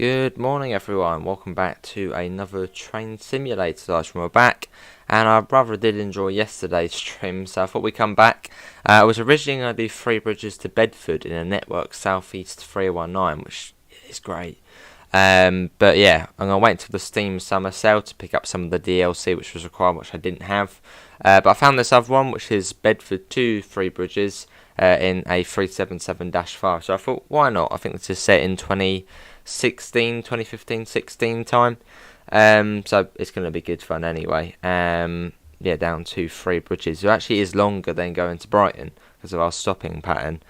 Good morning everyone, welcome back to another train simulator slash. We're back, and I rather did enjoy yesterday's stream, so I thought we'd come back. I was originally going to do 3 bridges to Bedford in a network southeast 319, which is great. But yeah, I'm going to wait until the Steam Summer Sale to pick up some of the DLC which was required, which I didn't have. But I found this other one, which is Bedford to 3 bridges in a 377-5. So I thought, why not? I think this is set in 2015-16 time. So it's going to be good fun anyway. Yeah, down to 3 bridges. It actually is longer than going to Brighton because of our stopping pattern.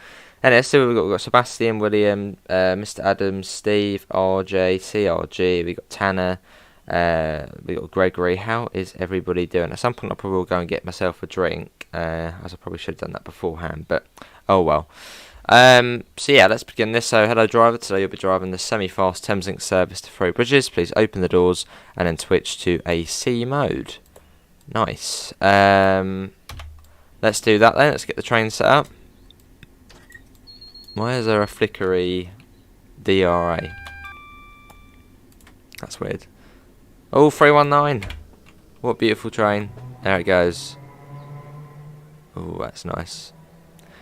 And so we've got Sebastian, William, Mr. Adams, Steve, RJ, CRG, we've got Tanner, we've got Gregory. How is everybody doing? At some point I probably will go and get myself a drink, as I probably should have done that beforehand, but oh well. So yeah, let's begin this. So hello driver, today you'll be driving the semi-fast Thameslink service to 3 bridges. Please open the doors and then switch to AC mode. Nice. Let's do that then, let's get the train set up. Why is there a flickery DRA? That's weird. Oh, 319. What beautiful train. There it goes. Oh, that's nice.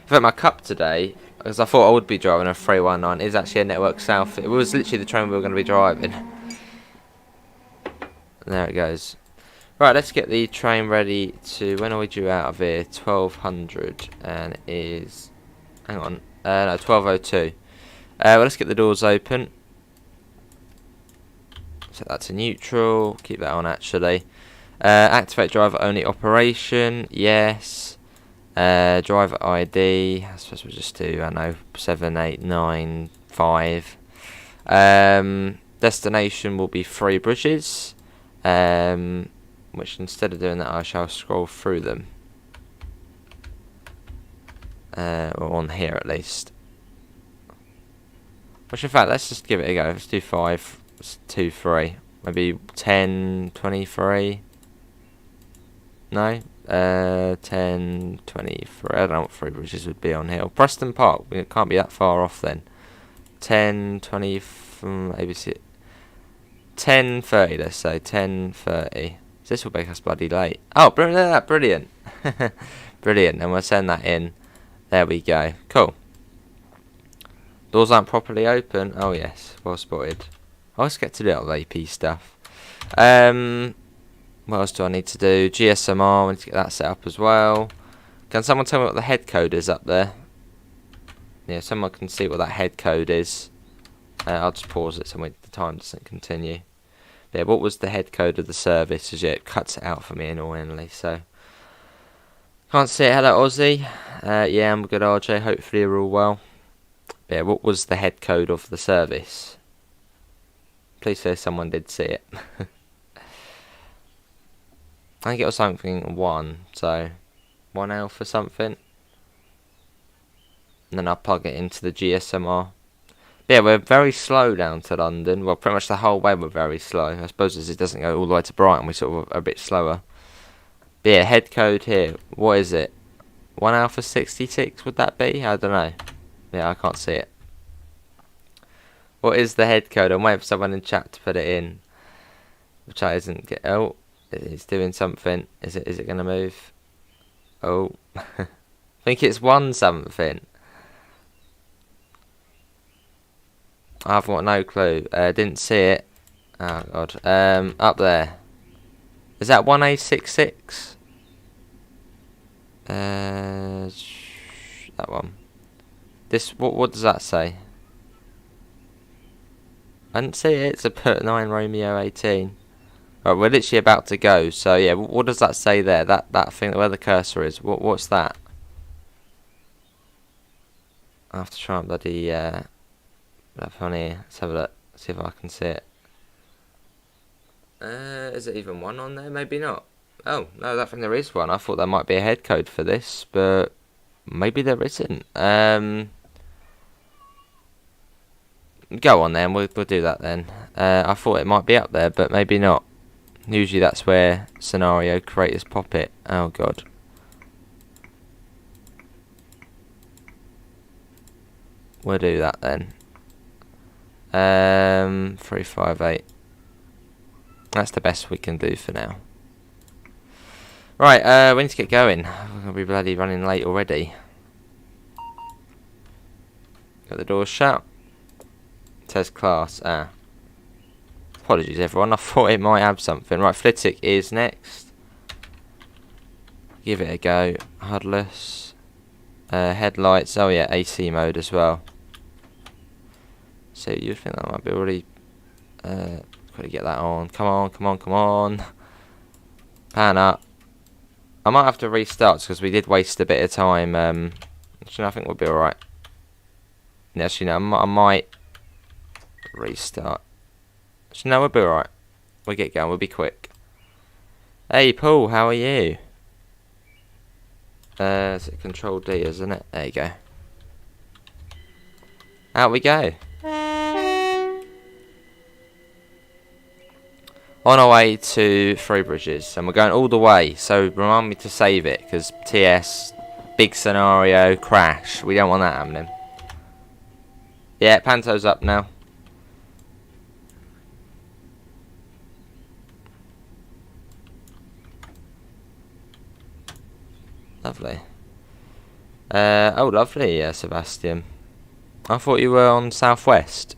In fact, my cup today, because I thought I would be driving a 319, is actually a Network South. It was literally the train we were going to be driving. There it goes. Right, let's get the train ready to... When are we due out of here? 1200. And it is... Hang on. No, 1202. Well, let's get the doors open. Set that to neutral. Keep that on, actually. Activate driver only operation. Yes. Driver ID. I suppose we'll just do, I don't know, 7895. Destination will be 3 bridges. Which instead of doing that, I shall scroll through them. Or on here at least. Which in fact, let's just give it a go. Let's do 5. Let's do 3. Maybe 10, 23. No? 10, 23. I don't know what 3 bridges would be on here. Preston Park. It can't be that far off then. 10, 20, maybe 10, 30, let's say. 10, 30. This will make us bloody late. Oh, brilliant. Brilliant. Brilliant. And we'll send that in. There we go. Cool. Doors aren't properly open. Oh yes, well spotted. I always get to do little AP stuff. What else do I need to do? GSMR, I need to get that set up as well. Can someone tell me what the head code is up there? Yeah, someone can see what that head code is. I'll just pause it so the time doesn't continue. Yeah, what was the head code of the service? As it cuts it out for me annoyingly, so... Can't see it. Hello, Aussie. Yeah, I'm good, RJ. Hopefully you're all well. Yeah, what was the head code of the service? Please say someone did see it. I think it was something 1, so 1 alpha something. And then I'll plug it into the GSMR. Yeah, we're very slow down to London. Well, pretty much the whole way we're very slow. I suppose as it doesn't go all the way to Brighton, we sort of are a bit slower. But yeah, head code here. What is it? 1 alpha 66 would that be? I don't know. Yeah, I can't see it. What is the head code? I'm waiting for someone in chat to put it in. Which I isn't get. Oh, it's doing something. Is it gonna move? Oh, I think it's 1 something. I've got no clue. Didn't see it. Oh god. Up there. Is that 1A66? That one. This, what does that say? I didn't see it. It's a put 9 Romeo 18. Right, we're literally about to go. So yeah, what does that say there? That thing where the cursor is. What's that? I have to try and bloody that funny. Let's have a look. See if I can see it. Is it even 1 on there? Maybe not. Oh, no, I think there is 1. I thought there might be a head code for this, but maybe there isn't. Go on then, we'll do that then. I thought it might be up there, but maybe not. Usually that's where scenario creators pop it. Oh god. We'll do that then. 358. That's the best we can do for now. Right, we need to get going. We're going to be bloody running late already. Got the doors shut. It says class. Apologies everyone, I thought it might have something. Right, Flitwick is next. Give it a go. Hudless. Headlights. Oh yeah, AC mode as well. So you'd think that might be already... got to get that on. Come on, come on, come on. Pan up. I might have to restart because we did waste a bit of time. Actually, I think we'll be alright. Actually, no, I might restart. Actually, no, we'll be alright. We'll get going. We'll be quick. Hey, Paul, how are you? Is it Control D, isn't it? There you go. Out we go. On our way to Three Bridges, and we're going all the way, so remind me to save it, because TS, big scenario, crash, we don't want that happening. Yeah, Panto's up now. Lovely. Oh lovely, Sebastian. I thought you were on Southwest.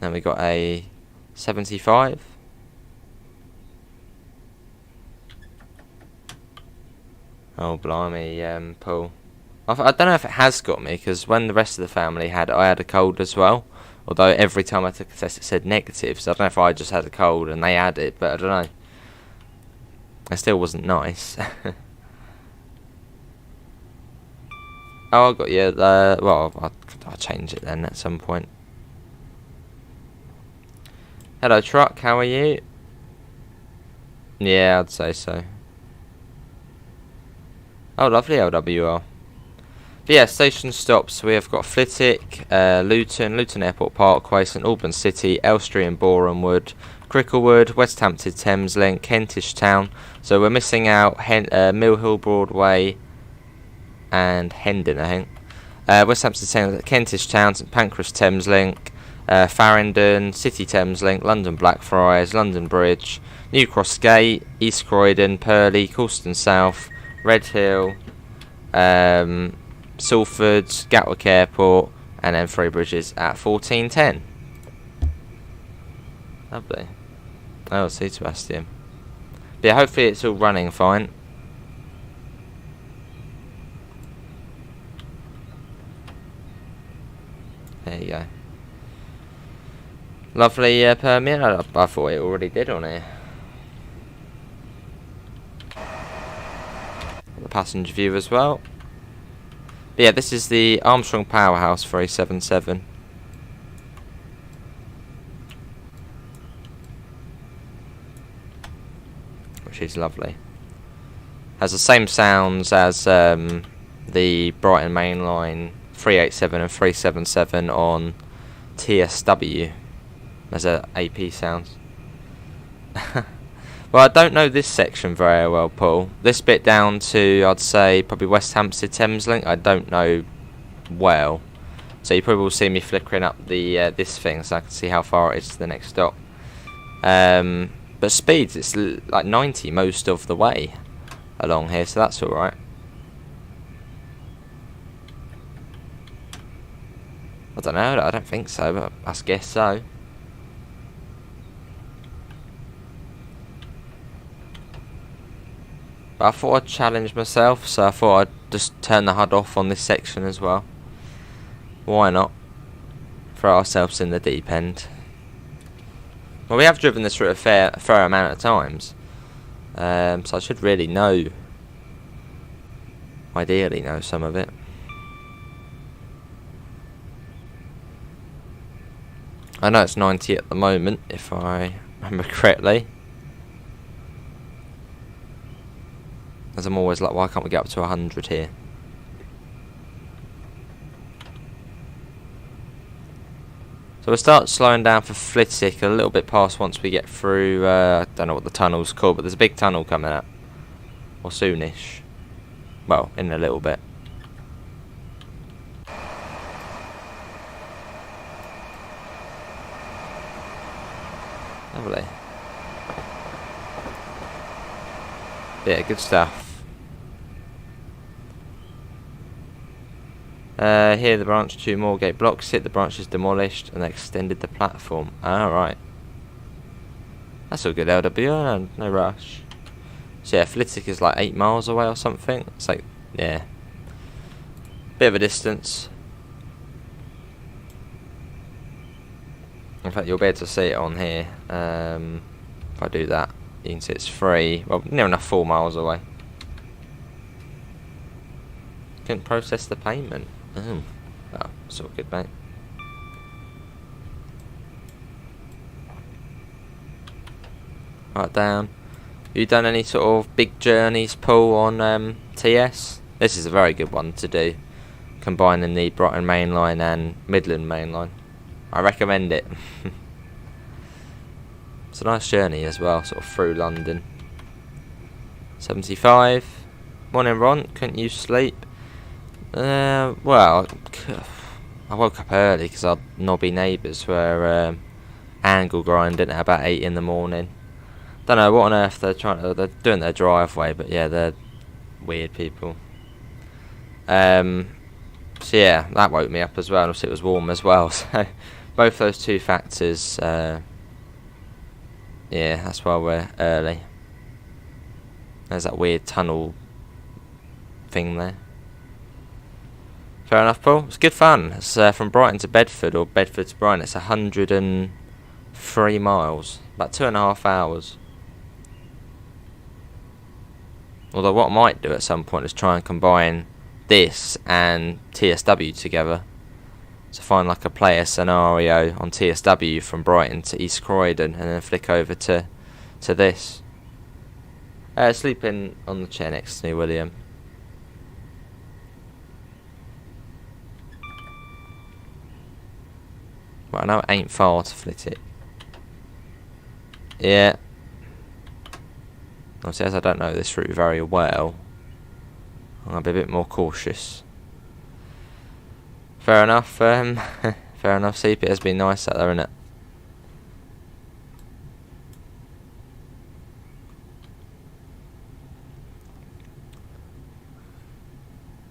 Then we got a 75. Oh blimey, Paul. I don't know if it has got me, because when the rest of the family had, I had a cold as well. Although every time I took a test it said negative, so I don't know if I just had a cold and they had it, but I don't know. It still wasn't nice. Oh, I got you. Well, I'll change it then at some point. Hello, truck. How are you? Yeah, I'd say so. Oh, lovely LWR. But yeah, station stops. We have got Flitwick, Luton Airport Parkway, St Albans City, Elstree and Borehamwood, Cricklewood, West Hampstead Thameslink, Kentish Town. So we're missing out Mill Hill Broadway and Hendon, I think. West Hampstead Kentish Town, St Pancras Thameslink, Farringdon, City Thameslink, London Blackfriars, London Bridge, New Cross Gate, East Croydon, Purley, Coulston South, Red Hill, Salford, Gatwick Airport, and then Three Bridges at 14:10. Lovely. Oh, see Sebastian. But yeah, hopefully it's all running fine. There you go. Lovely permit. I thought it already did on here. The passenger view as well. But yeah, this is the Armstrong Powerhouse 377. Which is lovely. Has the same sounds as the Brighton Main Line 387 and 377 on TSW. As AP sounds. Well, I don't know this section very well, Paul. This bit down to, I'd say, probably West Hampstead Thameslink, I don't know well. So you probably will see me flickering up the this thing so I can see how far it is to the next stop. But speeds, it's like 90 most of the way along here, so that's alright. I don't know, I don't think so, but I guess so. But I thought I'd challenge myself, so I thought I'd just turn the HUD off on this section as well. Why not? Throw ourselves in the deep end. Well, we have driven this route a fair amount of times. So I should really know. Ideally know some of it. I know it's 90 at the moment, if I remember correctly. As I'm always like, why can't we get up to 100 here? So we'll start slowing down for Flitwick a little bit past once we get through, I don't know what the tunnel's called, but there's a big tunnel coming up. Or soonish. Well, in a little bit. Lovely. Yeah, good stuff. Here the branch to Moorgate blocks hit, the branch is demolished and they extended the platform. Alright. That's all good, LW, no rush. So yeah, Flitwick is like 8 miles away or something. It's like, yeah, bit of a distance. In fact, you'll be able to see it on here. If I do that, you can see it's 3, well, near enough 4 miles away. Couldn't process the payment. Oh, it's all good, mate. Right, down. You done any sort of big journeys, Paul, on TS? This is a very good one to do, combining the Brighton Main Line and Midland Main Line. I recommend it. It's a nice journey as well, sort of through London. 75. Morning, Ron. Couldn't you sleep? Well, I woke up early because our knobby neighbours were angle grinding at about 8 in the morning. Don't know what on earth they're doing their driveway, but yeah, they're weird people. So yeah, that woke me up as well, and obviously it was warm as well. So both those two factors, yeah, that's why we're early. There's that weird tunnel thing there. Fair enough, Paul. It's good fun. It's from Brighton to Bedford, or Bedford to Brighton. It's 103 miles, about 2.5 hours. Although what I might do at some point is try and combine this and TSW together. So find like a player scenario on TSW from Brighton to East Croydon and then flick over to this. Sleeping on the chair next to me, William. Well, I know it ain't far to Flitwick. Yeah. Obviously, as I don't know this route very well, I'm going to be a bit more cautious. Fair enough, fair enough, CP has been nice out there, innit?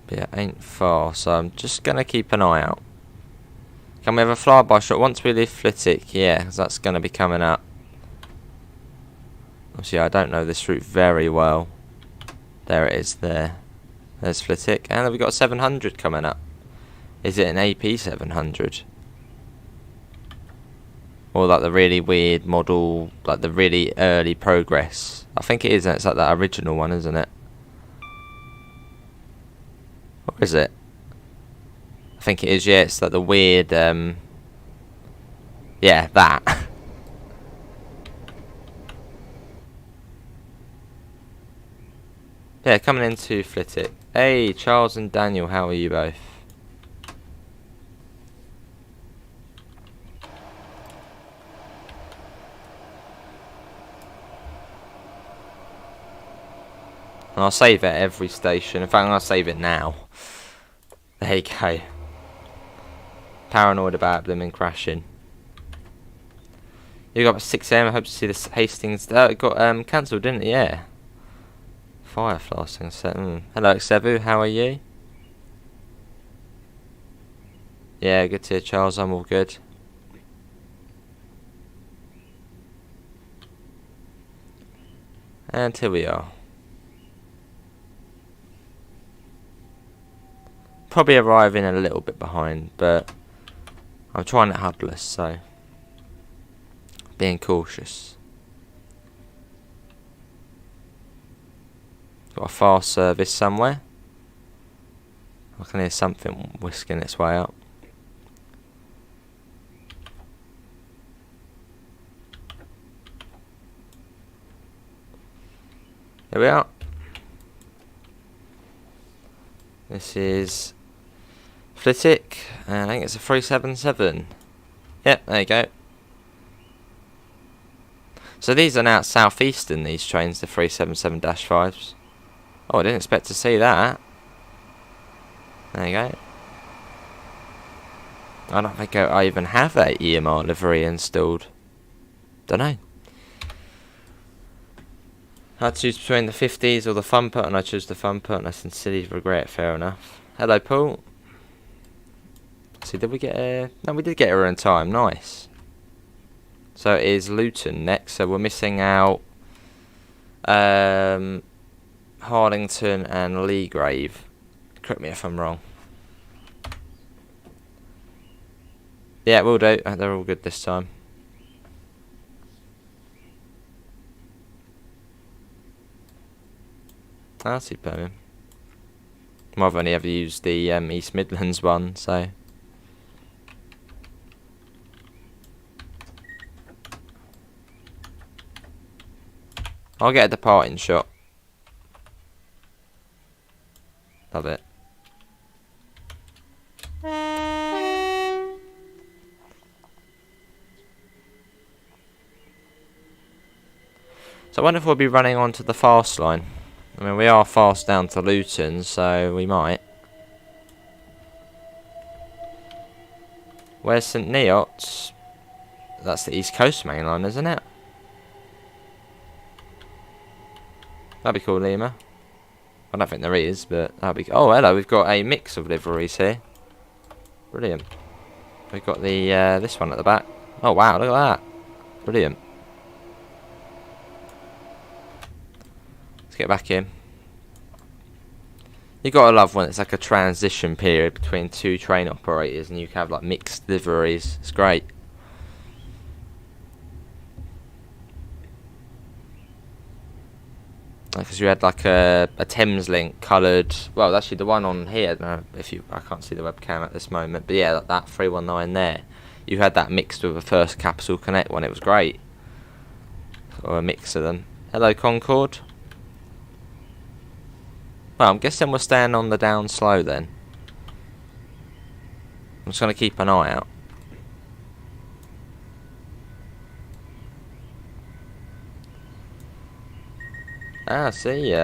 But yeah, ain't far, so I'm just going to keep an eye out. Can we have a flyby shot once we leave Flitwick? Yeah, because that's going to be coming up. Obviously, I don't know this route very well. There it is, there. There's Flitwick. And then we've got 700 coming up. Is it an AP 700? Or like the really weird model, like the really early progress? I think it is, and it's like that original one, isn't it? Or is it? I think it is, yeah, it's like the weird, yeah, that. Yeah, coming into Flitwick. Hey, Charles and Daniel, how are you both? And I'll save it at every station. In fact, I'm going to save it now. There you go. Paranoid about them crashing. You got up at 6 AM. I hope to see this Hastings. It got cancelled, didn't it? Yeah. Fire flasking. Hello, Xevu. How are you? Yeah, good to hear, Charles. I'm all good. And here we are. Probably arriving a little bit behind, but I'm trying it hubbless, so being cautious. Got a fast service somewhere. I can hear something whisking its way up. Here we are. This is Flitwick, and I think it's a 377. Yep, there you go. So these are now southeastern, these trains, the 377-5s. Oh, I didn't expect to see that. There you go. I don't think I even have that EMR livery installed. Don't know. I had to choose between the 50s or the fun put, and I chose the fun put, and I sincerely regret. Fair enough. Hello, Paul. See, did we get a... No, we did get her in time. Nice. So it is Luton next. So we're missing out Harlington and Leegrave. Correct me if I'm wrong. Yeah, we'll do. They're all good this time. I'll see Birmingham. I've only ever used the East Midlands one, so... I'll get a departing shot. Love it. So I wonder if we'll be running onto the fast line. I mean, we are fast down to Luton, so we might. Where's St Neots? That's the East Coast main line, isn't it? That'd be cool, Lima. I don't think there is, but that'd be... Oh, hello, we've got a mix of liveries here. Brilliant. We've got the this one at the back. Oh, wow, look at that. Brilliant. Let's get back in. You gotta love when it's like a transition period between two train operators and you can have like mixed liveries. It's great. Because you had like a Thameslink coloured, well, actually the one on here, I don't know if you, I can't see the webcam at this moment, but yeah, that 319 there, you had that mixed with a First Capital Connect one. It was great, or a mix of them. Hello, Concorde. Well, I'm guessing we're staying on the down slow then. I'm just going to keep an eye out. Ah, see,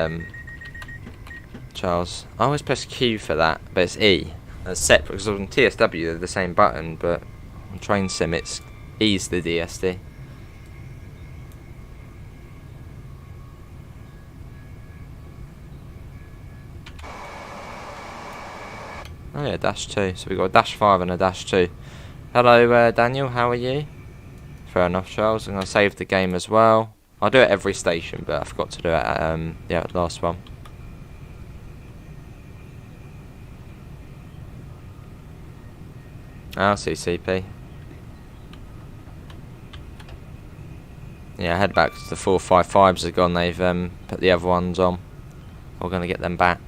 Charles. I always press Q for that, but it's E. It's separate, because on TSW they're the same button, but on Train Sim it's E's the DSD. Oh yeah, dash 2. So we've got a dash 5 and a dash 2. Hello, Daniel, how are you? Fair enough, Charles. I'm going to save the game as well. I'll do it every station, but I forgot to do it at, yeah, the last one. I'll see CP. Yeah, head back to the 455s are gone. They've put the other ones on. We're going to get them back.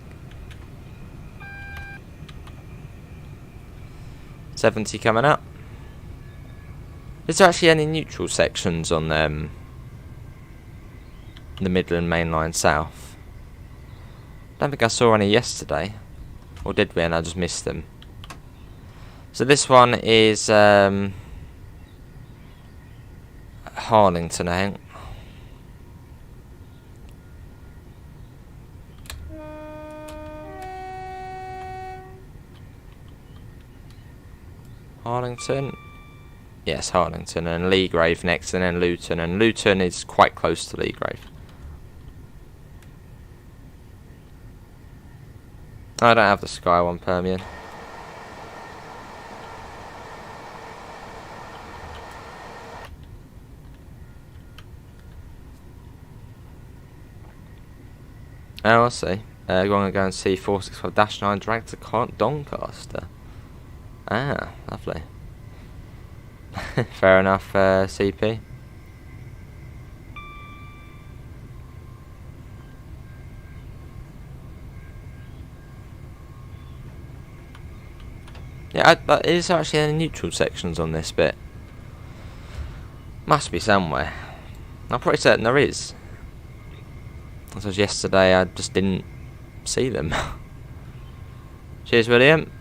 70 coming up. Is there actually any neutral sections on them? The Midland Main Line South. Don't think I saw any yesterday, or did we? And I just missed them. So this one is Harlington, I think. Harlington. Yes, Harlington, and Leegrave next, and then Luton. And Luton is quite close to Leegrave. I don't have the Sky one, Permian. Oh, I see. We're going to go and see 465-9 drag to Doncaster. Ah, lovely. Fair enough, CP. Yeah, is there actually any neutral sections on this bit? Must be somewhere. I'm pretty certain there is. Because yesterday I just didn't see them. Cheers, William.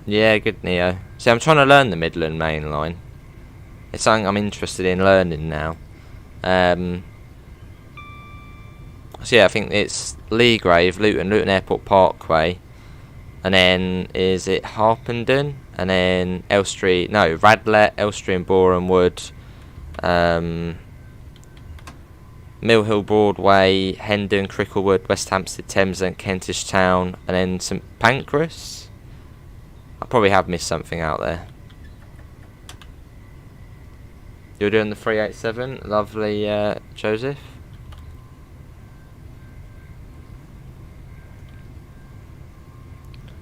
Yeah, good, Neo. See, I'm trying to learn the Midland Main Line. It's something I'm interested in learning now. So yeah, I think it's Leegrave, Luton Airport Parkway, and then is it Harpenden, and then Elstree, no, Radlett, Elstree and Boreham Wood, Mill Hill Broadway, Hendon, Cricklewood, West Hampstead, Thames, and Kentish Town, and then St Pancras. I probably have missed something out there. You're doing the 387, lovely Joseph.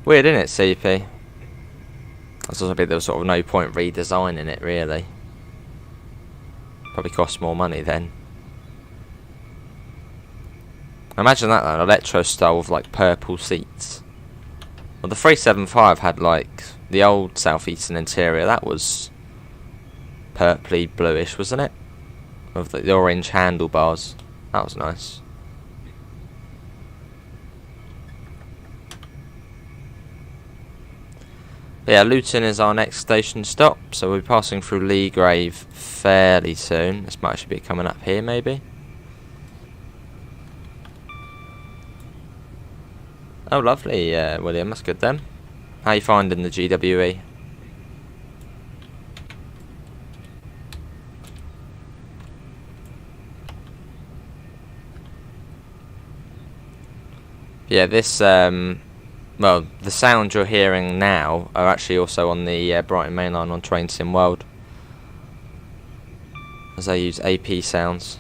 Weird, isn't it, CP? That's also a bit, there was sort of no point redesigning it, really. Probably cost more money then. Imagine that, though, an electro style with like purple seats. Well, the 375 had like the old southeastern interior. That was purpley bluish, wasn't it? With the orange handlebars. That was nice. But yeah, Luton is our next station stop, so we'll be passing through Leagrave fairly soon. This might actually be coming up here, maybe. Oh, lovely, William. That's good then. How you finding the GWE? Yeah, this well, the sounds you're hearing now are actually also on the Brighton Main Line on Train Sim World, as I use AP sounds.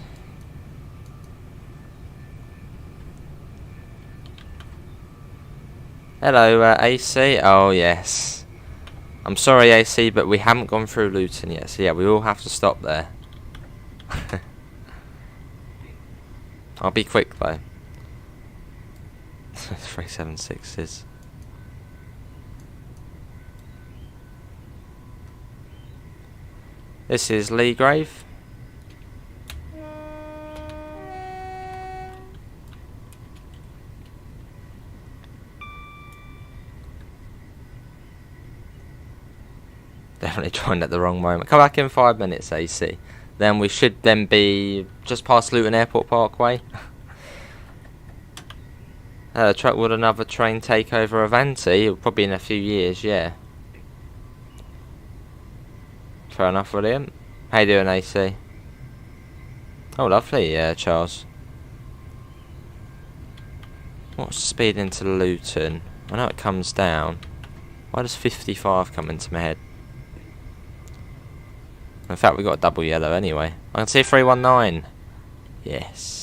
Hello, AC. Oh, yes. I'm sorry, AC, but we haven't gone through Luton yet, so yeah, we will have to stop there. I'll be quick, though. 376s. This is Leagrave. Definitely joined at the wrong moment. Come back in 5 minutes, AC. Then we should then be just past Luton Airport Parkway. Truck would another train takeover Avanti? Probably in a few years, yeah. Fair enough, William. How you doing, AC? Oh, lovely, Charles. What's the speed into Luton? I know it comes down. Why does 55 come into my head? In fact, we got a double yellow anyway. I can see 319. Yes.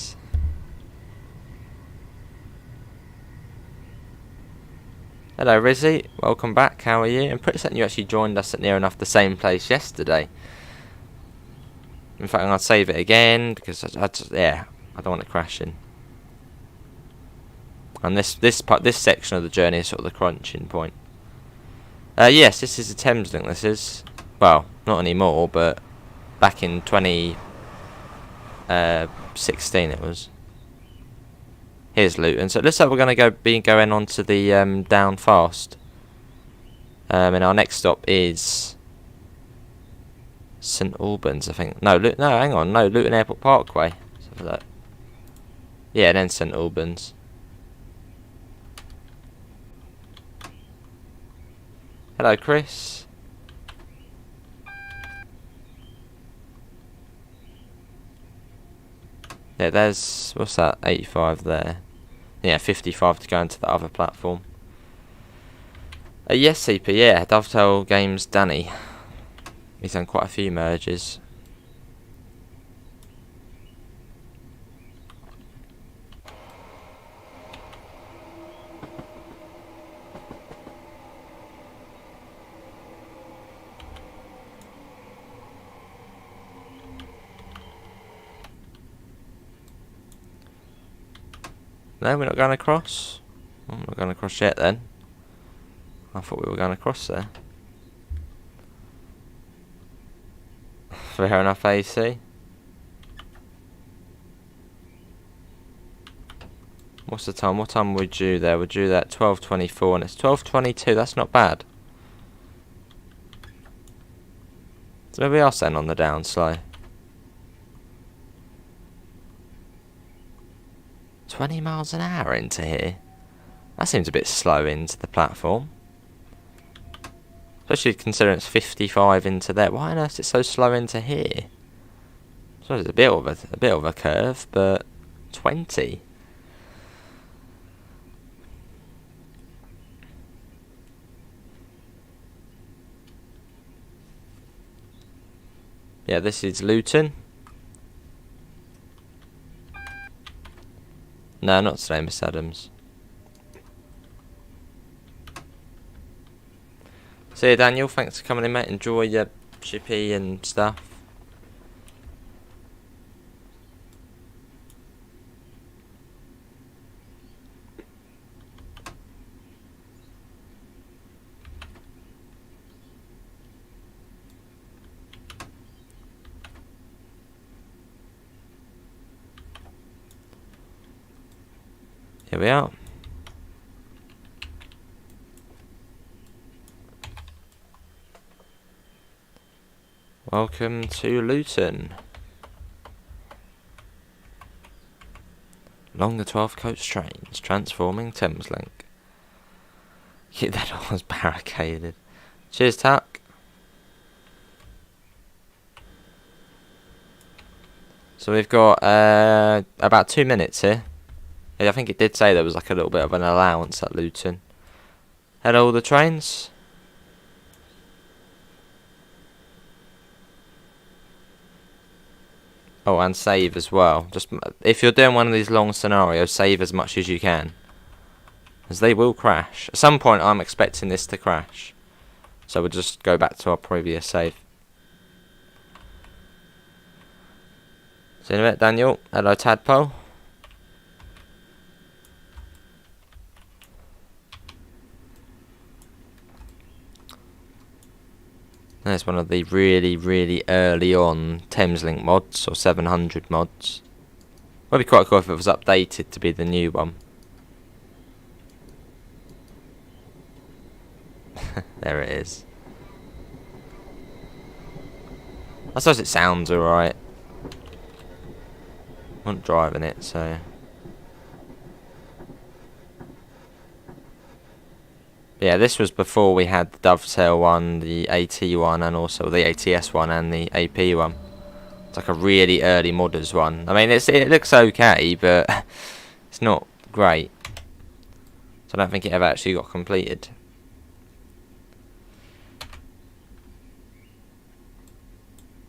Hello, Rizzy. Welcome back. How are you? I'm pretty certain you actually joined us at near enough the same place yesterday. In fact, I'm going to save it again because I don't want it crashing. And this section of the journey is sort of the crunching point. Yes, this is a Thames link. This is, well, not anymore, but back in 2016 it was. Here's Luton. So it looks like we're going to be going on to the down fast. And our next stop is St Albans, I think. No, hang on. No, Luton Airport Parkway. Let's have a look. Yeah, then St Albans. Hello, Chris. Yeah, there's, what's that, 85 there. Yeah, 55 to go into the other platform. Yes, CP, yeah, Dovetail Games Danny. He's done quite a few merges. No, we're not going across. I'm not going across yet then. I thought we were going across there. Fair enough, AC. What's the time? What time were we due there? We're due there at 12:24 and it's 12:22. That's not bad. So maybe we are then on the down slow. 20 miles an hour into here. That seems a bit slow into the platform. Especially considering it's 55 into there. Why on earth is it so slow into here? suppose it's a bit of a curve, but 20. Yeah, this is Luton. No, not today, Miss Adams. See you, Daniel. Thanks for coming in, mate. Enjoy your chippy and stuff. Here we are. Welcome to Luton. Along the 12 coach trains, transforming Thameslink. Keep that almost barricaded. Cheers, Tuck. So we've got about 2 minutes here. I think it did say there was like a little bit of an allowance at Luton. Hello, all the trains. Oh, and save as well. Just if you're doing one of these long scenarios, save as much as you can, as they will crash. At some point, I'm expecting this to crash, so we'll just go back to our previous save. See you in a bit, Daniel. Hello, Tadpole. There's one of the really, really early on Thameslink mods, or 700 mods. Would be quite cool if it was updated to be the new one. There it is. I suppose it sounds alright. I'm not driving it, so... Yeah, this was before we had the Dovetail one, the AT one, and also the ATS one and the AP one. It's like a really early modders one. I mean, it looks okay, but it's not great. So I don't think it ever actually got completed.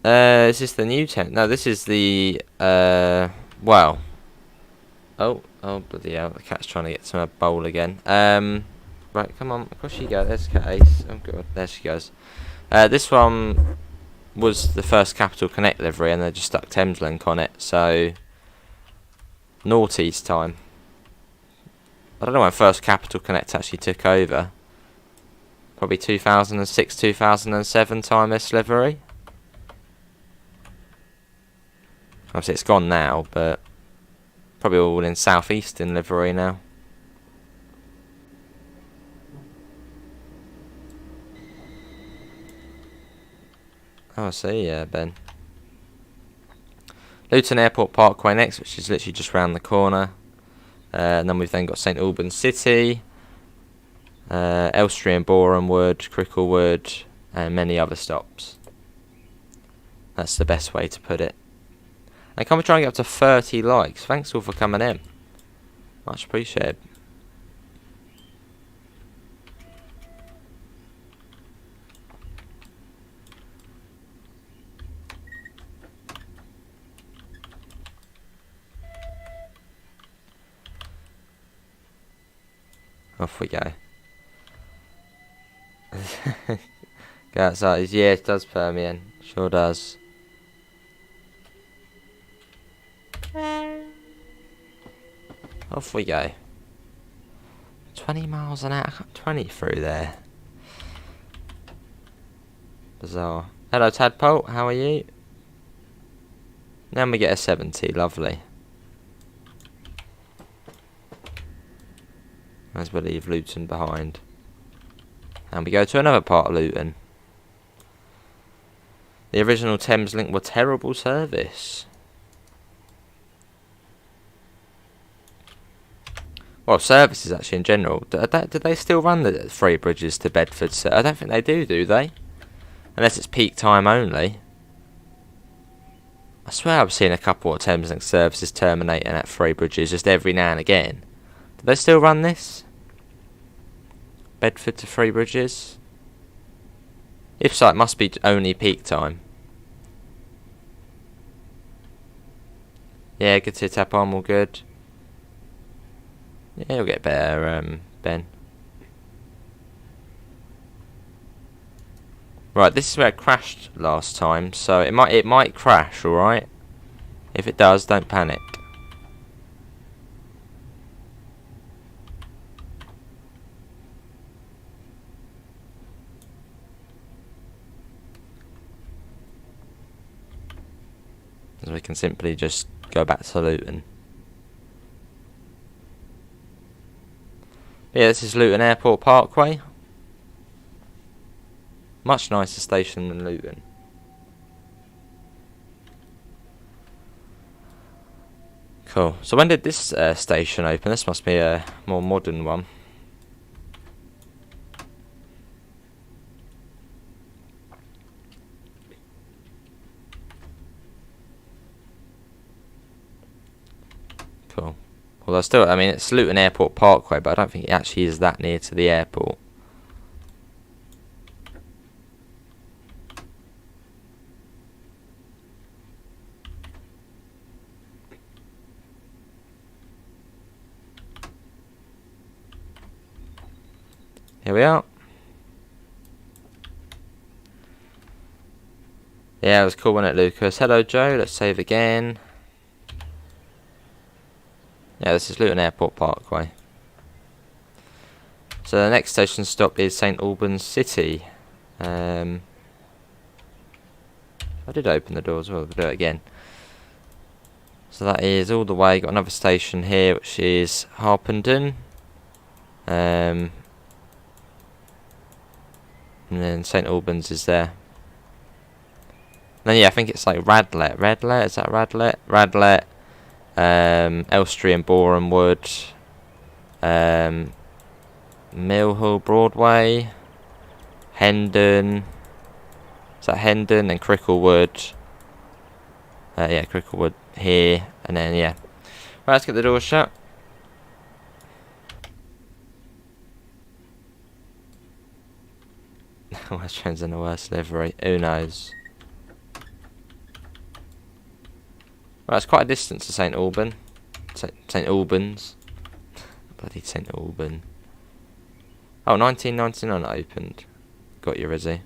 Is this the new tent? No, this is the well. Oh bloody hell! The cat's trying to get to my bowl again. Right, come on, across you go. There's Cat Ace. Oh god, there she goes. This one was the first Capital Connect livery, and they just stuck Thameslink on it. So naughty's time. I don't know when first Capital Connect actually took over. Probably 2006, 2007 time this livery. Obviously it's gone now, but probably all in southeastern livery now. Oh, I see, yeah, Ben. Luton Airport Parkway next, which is literally just round the corner. And then we've then got St Albans City, Elstree and Borehamwood, Cricklewood, and many other stops. That's the best way to put it. And can we try and get up to 30 likes? Thanks all for coming in. Much appreciated. Off we go. Go outside. Yeah, it does Permian. Sure does. Off we go. 20 miles an hour. I got 20 through there. Bizarre. Hello, Tadpole. How are you? Then we get a 70. Lovely. As we leave Luton behind. And we go to another part of Luton. The original Thameslink were terrible service. Well, services actually in general. Do they still run the 3 bridges to Bedford? I don't think they do they? Unless it's peak time only. I swear I've seen a couple of terms and services terminating at Three Bridges just every now and again. Do they still run this? Bedford to Three Bridges? If so, it must be only peak time. Yeah, good to tap on, all good. Yeah, it'll get better, Ben. Right, this is where it crashed last time, so it might crash, alright? If it does, don't panic. As we can simply just go back to Luton. Yeah, this is Luton Airport Parkway. Much nicer station than Luton. Cool. So when did this station open? This must be a more modern one. Cool. Although still, I mean, it's Luton Airport Parkway, but I don't think it actually is that near to the airport. Here we are. Yeah, it was cool, wasn't it, Lucas? Hello, Joe. Let's save again. Yeah, this is Luton Airport Parkway. So the next station stop is St Albans City. I did open the door as well. We'll do it again. So that is all the way. Got another station here, which is Harpenden. And then St Albans is there. Then yeah, I think it's like Radlett. Radlett, is that Radlett? Radlett. Elstree and Boreham Wood. Mill Hill Broadway. Hendon. Is that Hendon? And Cricklewood. Yeah, Cricklewood here. And then yeah. Right, let's get the door shut. West Train's in the worst livery. Who knows? Right, it's quite a distance to St Alban. St Albans. Bloody St Alban. Oh, 1999 it opened. Got you, Rizzy.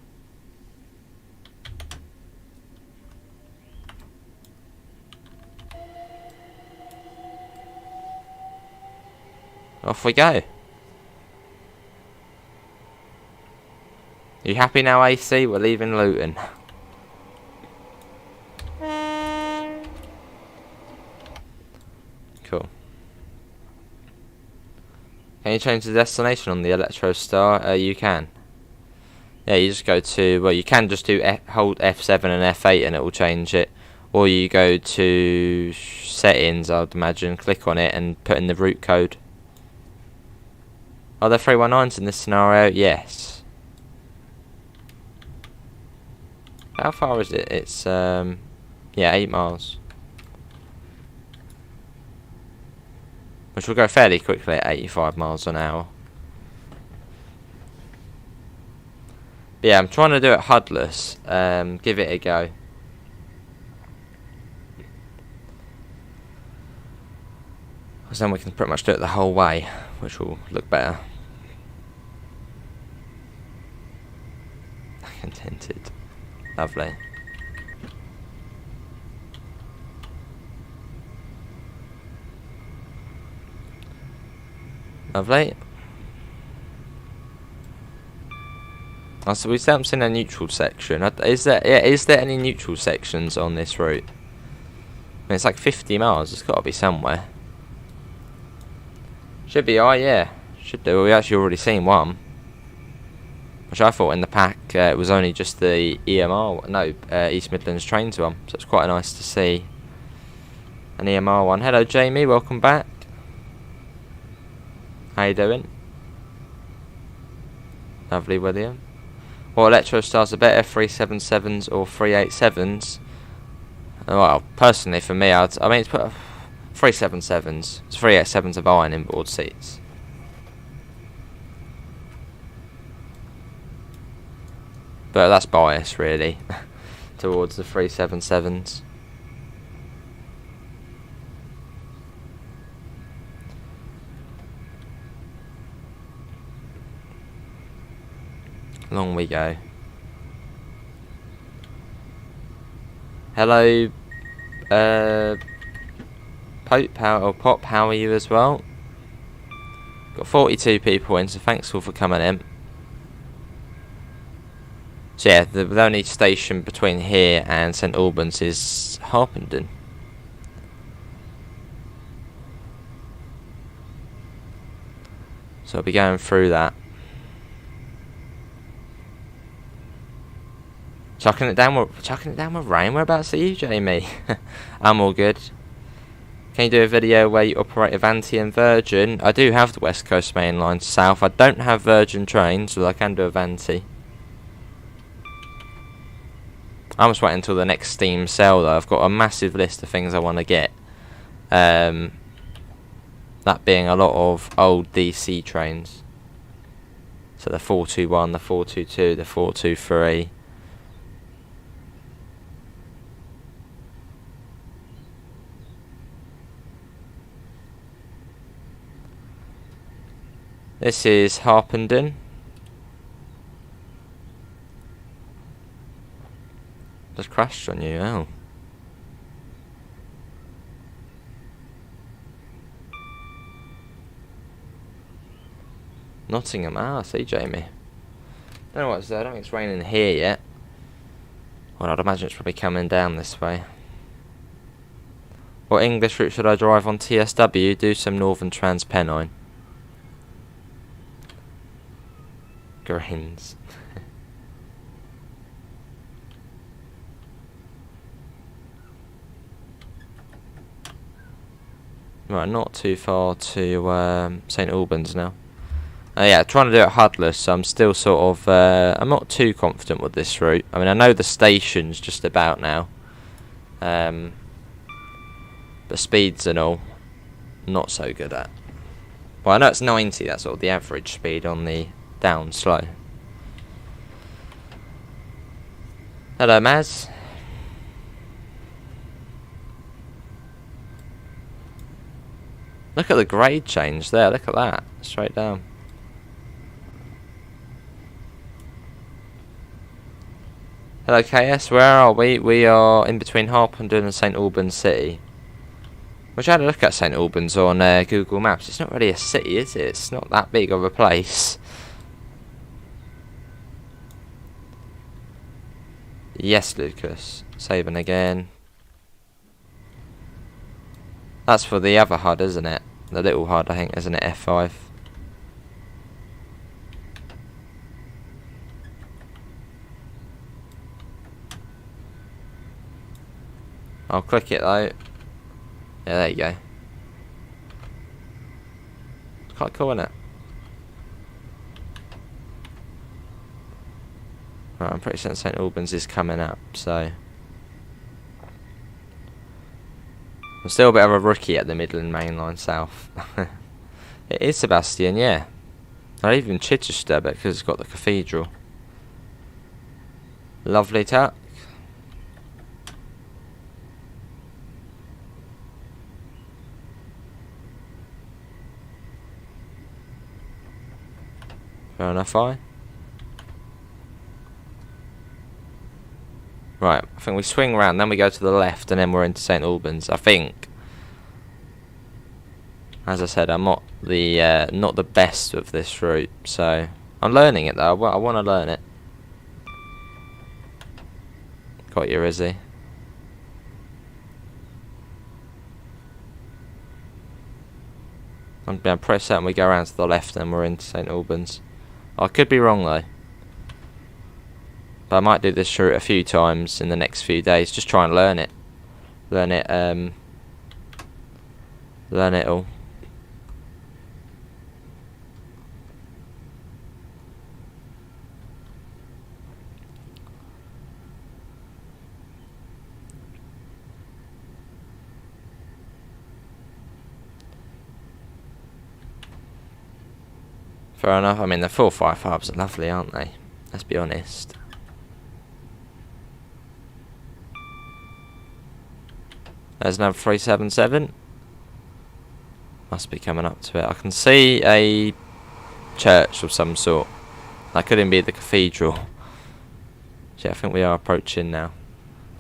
Off we go. You happy now, AC? We're leaving Luton. Cool. Can you change the destination on the Electrostar? You can. Yeah, you just go to, well, you can just do hold F7 and F8 and it will change it. Or you go to settings, I'd imagine, click on it and put in the route code. Are there 319s in this scenario? Yes. How far is it? It's, yeah, 8 miles. Which will go fairly quickly at 85 miles an hour. But yeah, I'm trying to do it HUDless. Give it a go. Because then we can pretty much do it the whole way, which will look better. Contented. Lovely. Lovely. Oh, so we haven't seen a neutral section. Is there any neutral sections on this route? I mean, it's like 50 miles. It's got to be somewhere. Should be. Oh yeah, should do. We actually already seen one, which I thought in the pack it was only just the EMR. No, East Midlands Trains one. So it's quite nice to see an EMR one. Hello, Jamie. Welcome back. How you doing? Lovely, William. What Electrostars are better, 377s or 387s? Well, personally for me, I mean, it's put 377s. It's 387s of iron inboard seats. But that's bias, really, towards the 377s. Along we go. Hello, Pope, Pop, how are you as well? Got 42 people in, so thanks all for coming in. So yeah, the only station between here and St Albans is Harpenden. So I'll be going through that. Chucking it down with rain. Whereabouts are you, Jamie? I'm all good. Can you do a video where you operate Avanti and Virgin? I do have the West Coast Main Line south. I don't have Virgin trains, but I can do Avanti. I'm just waiting until the next Steam sale though. I've got a massive list of things I want to get. That being a lot of old DC trains. So the 421, the 422, the 423. This is Harpenden. Just crashed on you, oh. Nottingham, see Jamie. Don't know what's there, I don't think it's raining here yet. Well, I'd imagine it's probably coming down this way. What English route should I drive on TSW? Do some Northern Transpennine. Greens. Right, not too far to St Albans now. Yeah, trying to do it HUDless, so I'm still sort of I'm not too confident with this route. I mean, I know the station's just about now, but speeds and all, not so good at. Well, I know it's 90. That's sort of the average speed on the down slow. Hello, Maz. Look at the grade change there. Look at that, straight down. Hello, KS. Where are we? We are in between Harpenden and St Albans City. Which I had a look at St Albans on Google Maps. It's not really a city, is it? It's not that big of a place. Yes, Lucas. Saving again. That's for the other HUD, isn't it? The little HUD, I think, isn't it? F5. I'll click it though. Yeah, there you go. It's quite cool, isn't it? Right, I'm pretty certain St Albans is coming up, so I'm still a bit of a rookie at the Midland Main Line South. It is Sebastian, yeah. Not even Chichester, but because it's got the cathedral. Lovely tuck. Fair enough, Right, I think we swing around, then we go to the left, and then we're into St Albans, I think. As I said, I'm not the best of this route, so I'm learning it though. I want to learn it. Got you, Izzy. I'm pretty certain we go around to the left, and we're into St Albans. I could be wrong though. But I might do this route a few times in the next few days. Just try and learn it. Learn it all. Fair enough. I mean, the 455s are lovely, aren't they? Let's be honest. There's another 377. Must be coming up to it. I can see a church of some sort. That could even be the cathedral. So yeah, I think we are approaching now.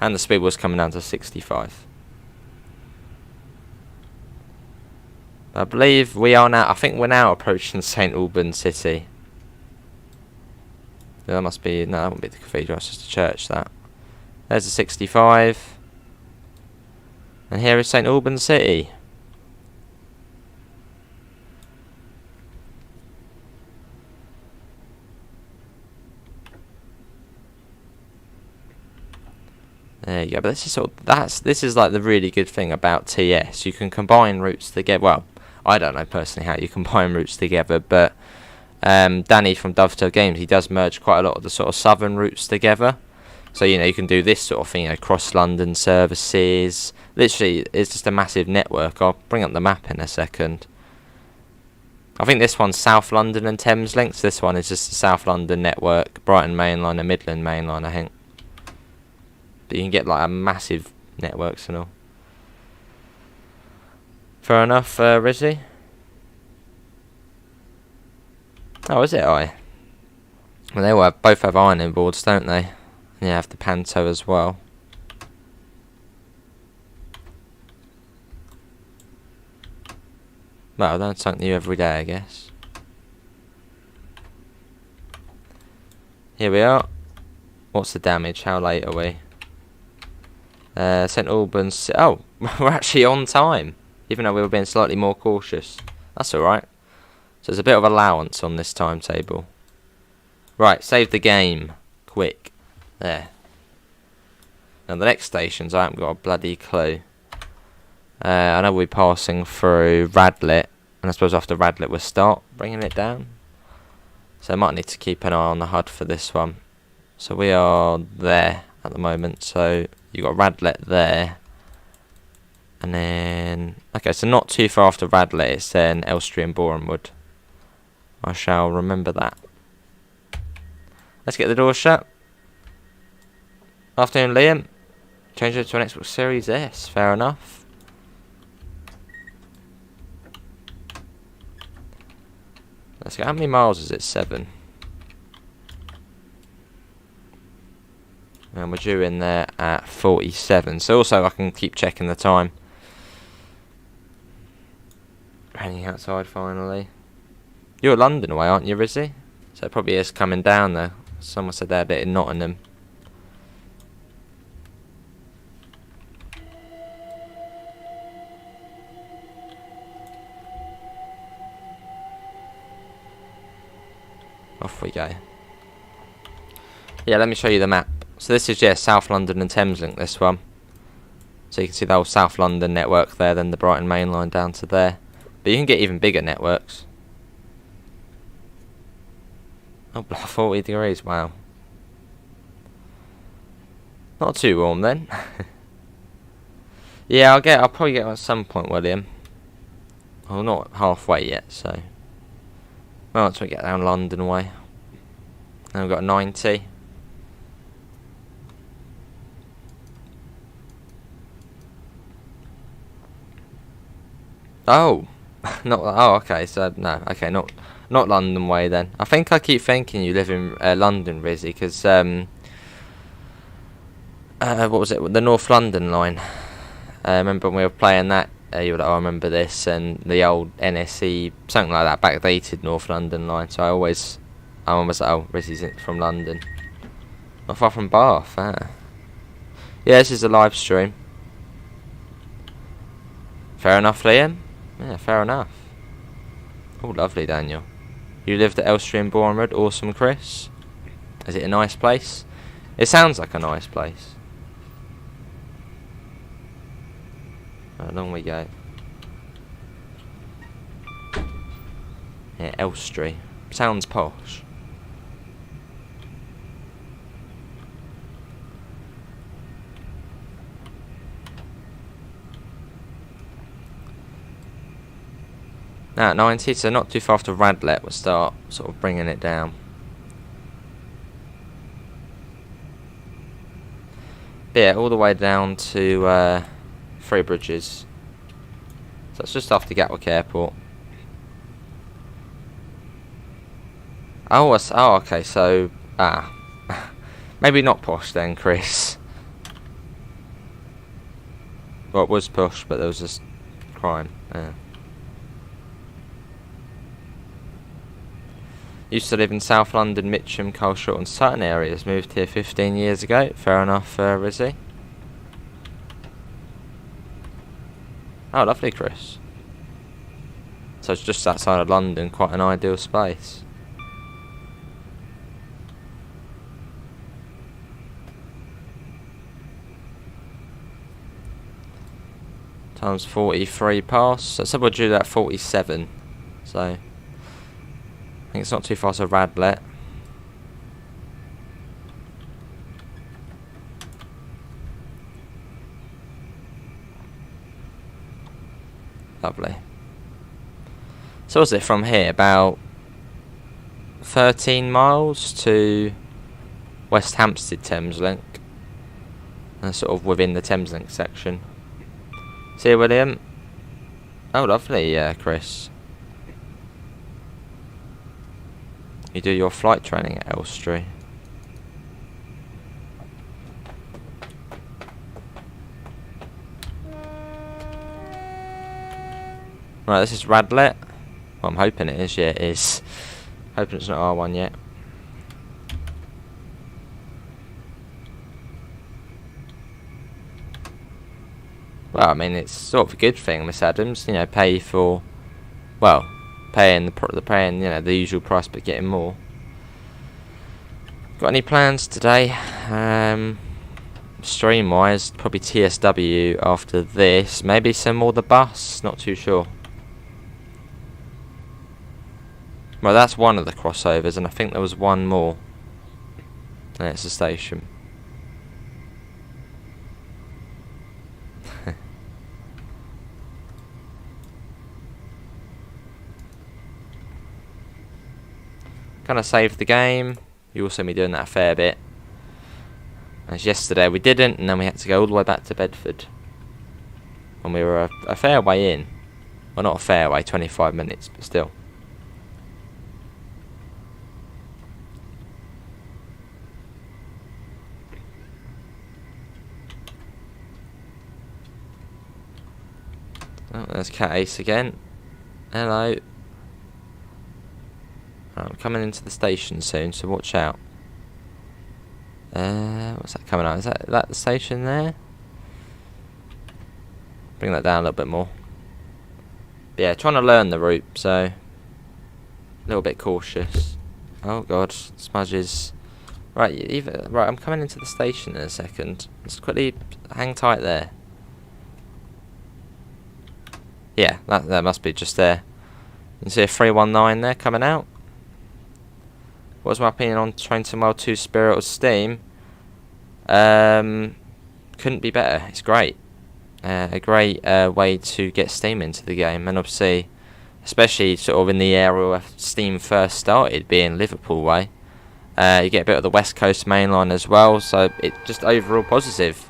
And the speed was coming down to 65. I believe we are now, I think we're now approaching St Albans City. That must be, no, that wouldn't be the cathedral, it's just a church, that. There's a 65. And here is St Albans City. There you go. But this is sort of, this is like the really good thing about TS. You can combine routes together. Well, I don't know personally how you combine routes together, but Danny from Dovetail Games, he does merge quite a lot of the sort of southern routes together. So you know, you can do this sort of thing, you know, cross London services. Literally, it's just a massive network. I'll bring up the map in a second. I think this one's South London and Thames links. This one is just the South London network, Brighton Main Line and Midland Main Line, I think. But you can get like a massive networks and all. Fair enough, Rizzy. Oh, is it I? Well, they will both have ironing boards, don't they? And you have the Panto as well. Well, I learn something new every day, I guess. Here we are. What's the damage? How late are we? St Albans. Oh, we're actually on time, even though we were being slightly more cautious. That's alright. So there's a bit of allowance on this timetable. Right, save the game. Quick. There. Now the next stations, I haven't got a bloody clue. I know we're passing through Radlett, and I suppose after Radlett we'll start bringing it down. So I might need to keep an eye on the HUD for this one. So we are there at the moment, so you got Radlett there. And then, okay, so not too far after Radlett, it's then Elstree and Borehamwood. I shall remember that. Let's get the door shut. Afternoon, Liam. Change it to an Xbox Series S. Fair enough. Let's go. How many miles is it? 7. And we're due in there at 47. So also I can keep checking the time. Raining outside finally. You're London away, aren't you, Rizzy? So it probably is coming down though. Someone said they had it in Nottingham. Off we go. Yeah, let me show you the map. So this is, yeah, South London and Thameslink, this one. So you can see the whole South London network there, then the Brighton Main Line down to there. But you can get even bigger networks. Oh, 40 degrees, wow. Not too warm then. Yeah, I'll probably get at some point, William. Well, not halfway yet, so. Well, once we get down London way. Then we've got 90. Oh, not. Oh, okay. So no, okay, not London way then. I think I keep thinking you live in London, Rizzy, because what was it? The North London line. Remember when we were playing that? You were like, oh, I remember this, and the old NSE, something like that, backdated North London line. So I'm always like, oh, Rizzy's from London. Not far from Bath. Ah. Yeah, this is a live stream. Fair enough, Liam. Yeah, fair enough. Oh, lovely, Daniel. You lived at Elstree and Borehamwood. Awesome, Chris. Is it a nice place? It sounds like a nice place. Along we go. Yeah, Elstree. Sounds posh. Now at 90, so not too far after Radlett, we'll start sort of bringing it down. But yeah, all the way down to Three Bridges. So it's just after Gatwick Airport. Oh, okay, so maybe not posh then, Chris. Well, it was posh, but there was just crime. Yeah. Used to live in South London, Mitcham, Coleshill and Sutton areas. Moved here 15 years ago. Fair enough, Rizzy. Oh, lovely, Chris. So it's just outside of London, quite an ideal space. Times 43 past. So somewhere due that 47. So I think it's not too far to Radlett. Lovely. So what's it from here? About 13 miles to West Hampstead Thameslink. And sort of within the Thameslink section. See you, William. Oh, lovely, Chris. You do your flight training at Elstree. Right, this is Radlett. Well, I'm hoping it is. Yeah, it is. Hoping it's not R1 yet. Well, I mean, it's sort of a good thing, Miss Adams. You know, pay for, well, paying the usual price, but getting more. Got any plans today? Stream wise, probably TSW after this. Maybe some more the bus. Not too sure. Well, that's one of the crossovers, and I think there was one more. And it's a station. Kind of saved the game. You will see me doing that a fair bit. As yesterday we didn't, and then we had to go all the way back to Bedford. When we were a fair way in. Well, not a fair way, 25 minutes, but still. Oh, there's Cat Ace again. Hello. I'm coming into the station soon, so watch out. What's that coming out? Is that the station there? Bring that down a little bit more. But yeah, trying to learn the route, so a little bit cautious. Oh god, smudges. Right, right. I'm coming into the station in a second. Just quickly hang tight there. Yeah, that must be just there. You can see a 319 there coming out. What's my opinion on Train to Mile 2 Spirit of Steam? Couldn't be better. It's great. A great way to get Steam into the game, and obviously, especially sort of in the area where Steam first started, being Liverpool way. You get a bit of the West Coast mainline as well, so it's just overall positive.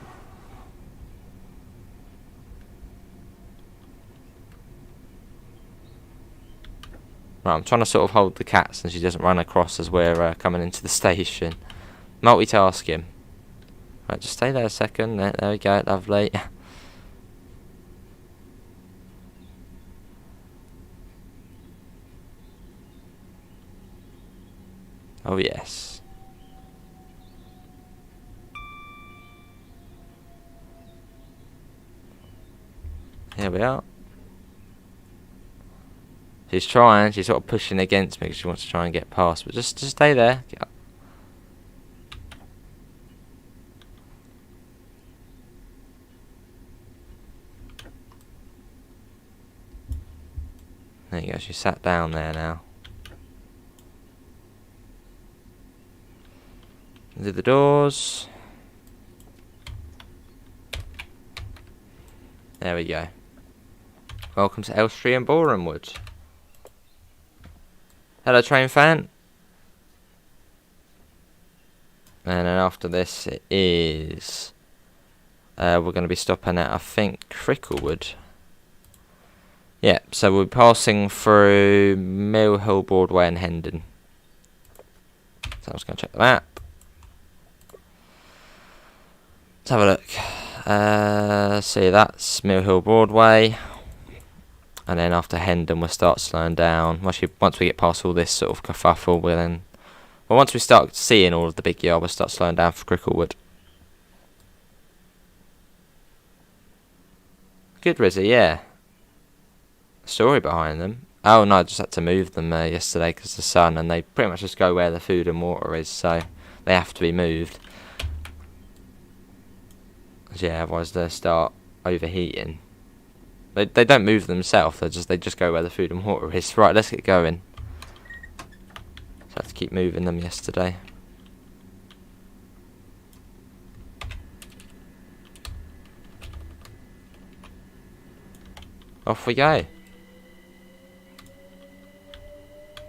Right, I'm trying to sort of hold the cat so she doesn't run across as we're coming into the station. Multitasking. Right, just stay there a second. There we go, lovely. Oh yes. Here we are. She's trying, she's sort of pushing against me because she wants to try and get past, but just stay there. There you go, she sat down there now. Into the doors. There we go. Welcome to Elstree and Borehamwood. Hello, train fan. And then after this, it is... we're going to be stopping at, I think, Cricklewood. Yeah, so we're passing through Mill Hill, Broadway and Hendon. So I'm just going to check the map. Let's have a look. See, that's Mill Hill, Broadway. And then after Hendon, we'll start slowing down. Once we get past all this sort of kerfuffle, we'll then... Well, once we start seeing all of the big yard, we'll start slowing down for Cricklewood. Good Rizzy, yeah. Story behind them. Oh no, I just had to move them yesterday because of the sun, and they pretty much just go where the food and water is, so they have to be moved. Yeah, otherwise they start overheating. They don't move themselves. They just go where the food and water is. Right, let's get going. So I have to keep moving them yesterday. Off we go.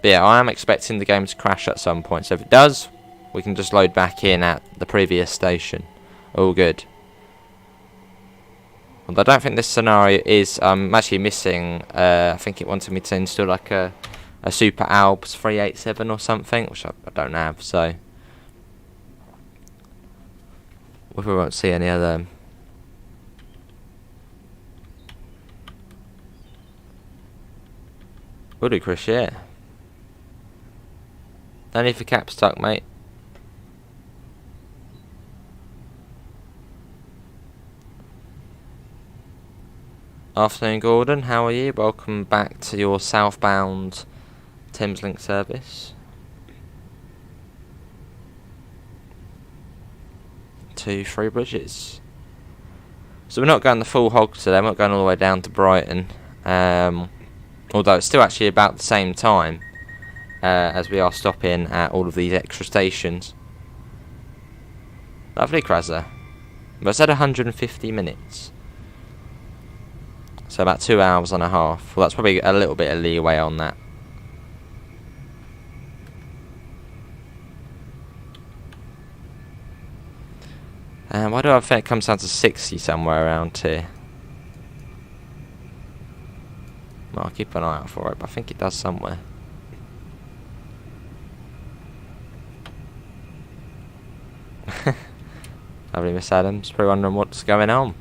But yeah, I am expecting the game to crash at some point. So if it does, we can just load back in at the previous station. All good. Although I don't think this scenario is... I'm actually missing... I think it wanted me to install like a Super Alps 387 or something, which I don't have, so... We won't see any other... Will do, Chris, yeah. No need for cap stuck, mate. Afternoon, Gordon. How are you? Welcome back to your southbound Thameslink service. To Three Bridges. So we're not going the full hog today. We're not going all the way down to Brighton. Although it's still actually about the same time. As we are stopping at all of these extra stations. Lovely, Krasser. But it's at 150 minutes. So about 2 hours and a half. Well, that's probably a little bit of leeway on that. Why do I think it comes down to 60 somewhere around here? Well, I'll keep an eye out for it, but I think it does somewhere. Lovely, Miss Adams. Probably wondering what's going on.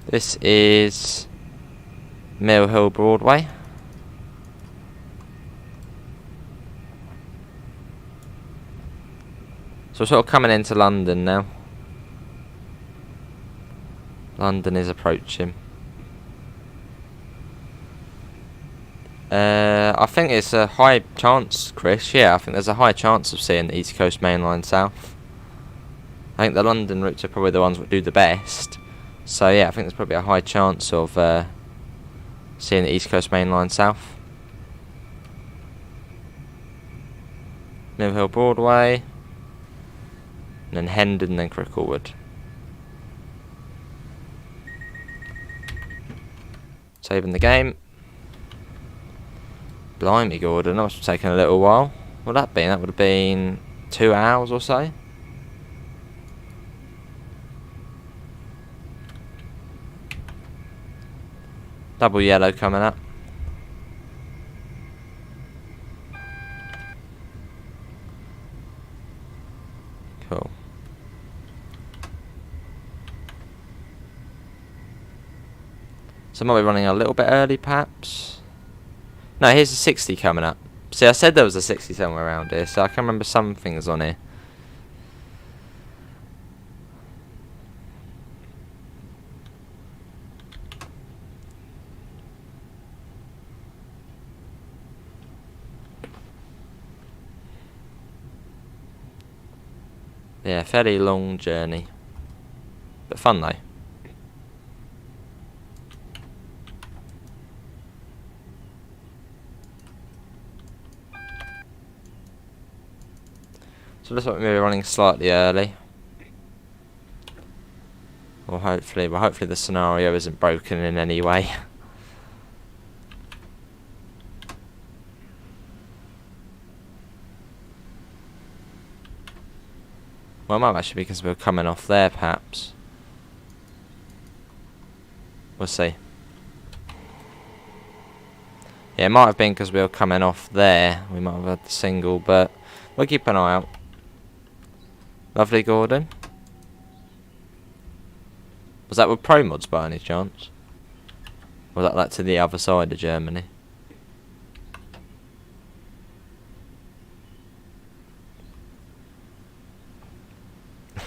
This is Mill Hill, Broadway. So we're sort of coming into London now. London is approaching. I think it's a high chance, Chris. Yeah, I think there's a high chance of seeing the East Coast Main Line South. I think the London routes are probably the ones that do the best. So yeah, I think there's probably a high chance of seeing the East Coast Main Line South. Mill Hill, Broadway. And then Hendon, and then Cricklewood. Saving the game. Blimey, Gordon, that must have taken a little while. What would that be? That would have been 2 hours or so. Double yellow coming up. Cool. So I might be running a little bit early, perhaps. No, here's a 60 coming up. See, I said there was a 60 somewhere around here, so I can remember some things on here. Yeah, fairly long journey. But fun though. So looks like we're running slightly early. Or hopefully the scenario isn't broken in any way. Well, it might actually be because we were coming off there, perhaps. We'll see. Yeah, it might have been because we were coming off there. We might have had the single, but we'll keep an eye out. Lovely, Gordon. Was that with Pro Mods by any chance? Or was that like to the other side of Germany?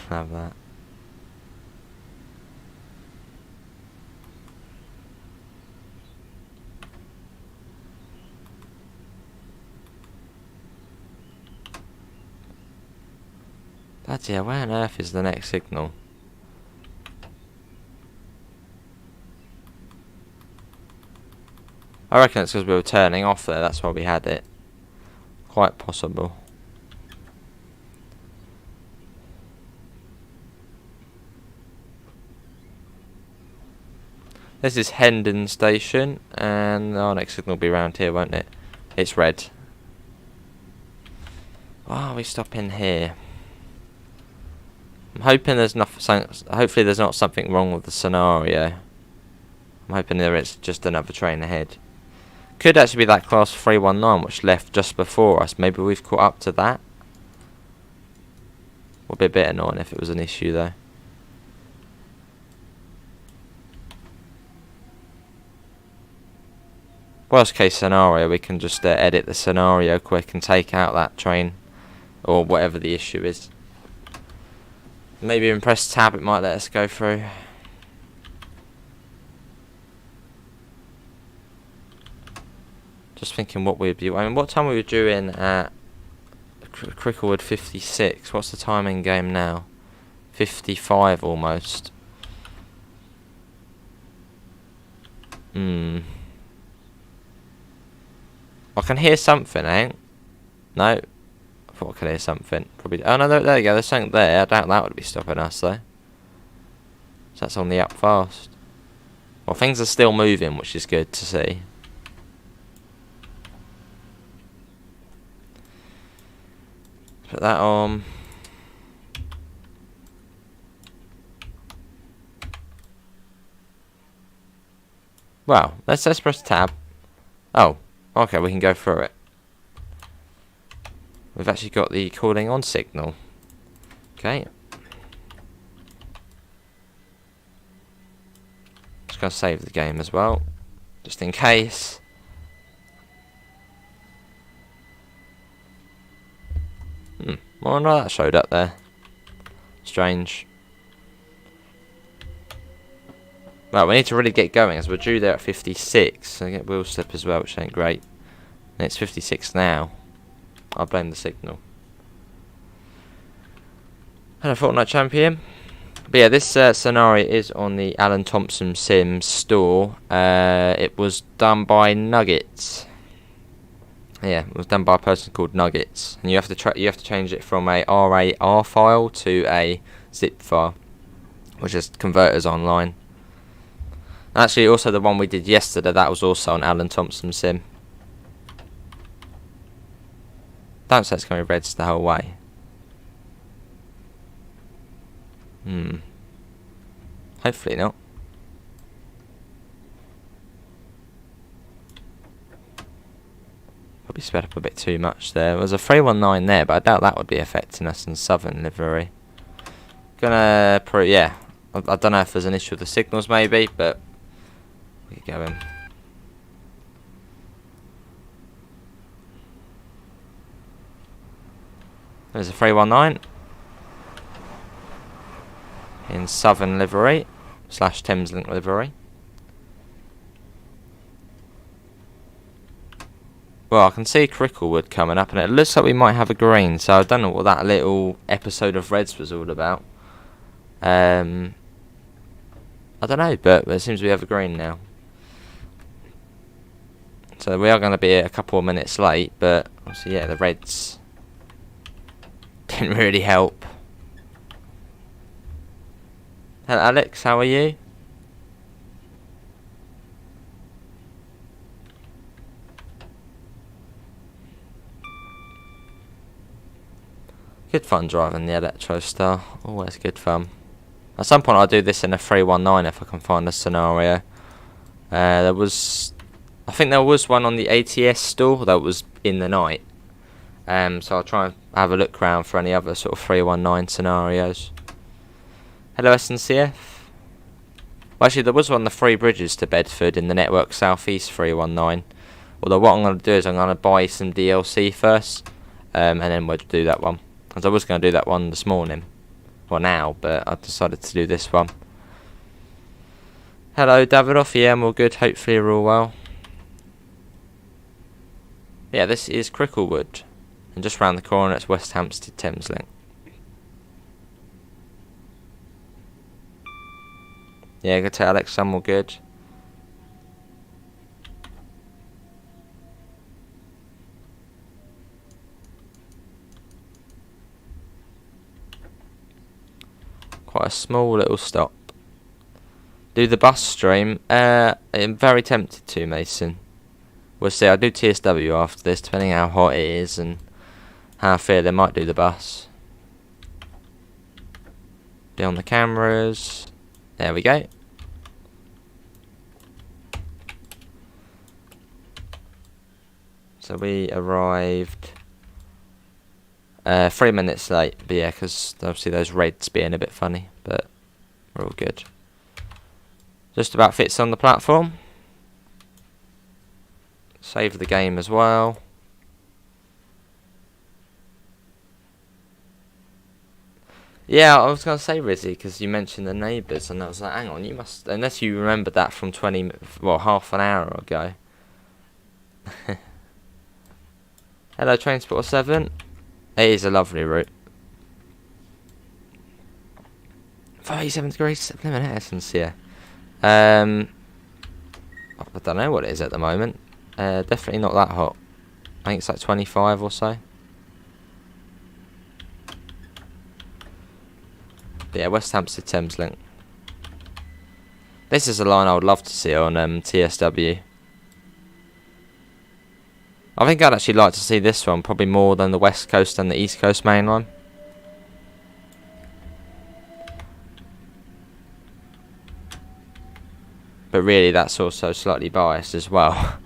Have that. Bloody hell, where on earth is the next signal? I reckon it's because we were turning off there, that's why we had it. Quite possible. This is Hendon Station, and our next signal will be around here, won't it? It's red. Why are we stopping here? I'm hoping there's nothing. Hopefully, there's not something wrong with the scenario. I'm hoping there is just another train ahead. Could actually be that class 319 which left just before us. Maybe we've caught up to that. Would be a bit annoying if it was an issue though. Worst case scenario, we can just edit the scenario quick and take out that train, or whatever the issue is. Maybe even press tab, it might let us go through. Just thinking what we'd be. I mean, what time we were due in at Cricklewood 56? What's the time in game now? 55 almost. I can hear something, eh? No. I thought I could hear something. Probably. Oh no, there you go. There's something there. I doubt that would be stopping us though. So that's on the up fast. Well, things are still moving, which is good to see. Put that on. Well, let's press tab. Oh, okay, we can go through it. We've actually got the calling on signal. Okay. Just gonna save the game as well, just in case. Well, no, that showed up there. Strange. Well, we need to really get going as we're due there at 56. So I get wheel slip as well, which ain't great. And it's 56 now. I'll blame the signal. Hello, Fortnite Champion. But yeah, this scenario is on the Alan Thompson Sims store. It was done by Nuggets. Yeah, it was done by a person called Nuggets, and you have to change it from a RAR file to a zip file, which is converters online. And actually, also the one we did yesterday, that was also on Alan Thompson Sim. Don't say it's going to be reds the whole way. Hopefully not. Probably sped up a bit too much there. There was a 319 there, but I doubt that would be affecting us in Southern livery. Yeah. I don't know if there's an issue with the signals maybe, but we get going. There's a 319 in Southern livery / Thameslink livery. Well, I can see Cricklewood coming up, and it looks like we might have a green, so I don't know what that little episode of Reds was all about. I don't know, but it seems we have a green now. So we are going to be a couple of minutes late, but obviously, yeah, the Reds didn't really help. Hello, Alex, how are you? Good fun driving the Electro Star. Always good fun. At some point I'll do this in a 319 if I can find a scenario. I think there was one on the ATS store that was in the night. So I'll try and have a look around for any other sort of 319 scenarios. Hello SNCF. Well, actually there was one of the 3 bridges to Bedford in the Network Southeast 319. Although what I'm going to do is I'm going to buy some DLC first. And then we'll do that one. Because I was going to do that one this morning. Well now, but I decided to do this one. Hello Davidoff, yeah, I'm all good, hopefully you're all well. Yeah, this is Cricklewood. And just round the corner it's West Hampstead Thameslink. Yeah, good to Alex, I'm all good. Quite a small little stop. Do the bus stream? I'm very tempted to, Mason. We'll see, I'll do TSW after this, depending how hot it is and how I feel. I might do the bus. Be on the cameras. There we go. So we arrived 3 minutes late, but yeah, because obviously those reds being a bit funny, but we're all good. Just about fits on the platform. Save the game as well. Yeah, I was going to say Rizzy, because you mentioned the neighbours, and I was like, hang on, you must, unless you remembered that from half an hour ago. Hello, Transport 7. It is a lovely route. 37 degrees, limit essence, yeah. I don't know what it is at the moment. Definitely not that hot. I think it's like 25 or so. But yeah, West Hampstead Thameslink. This is a line I would love to see on TSW. I think I'd actually like to see this one probably more than the West Coast and the East Coast main line. But really that's also slightly biased as well.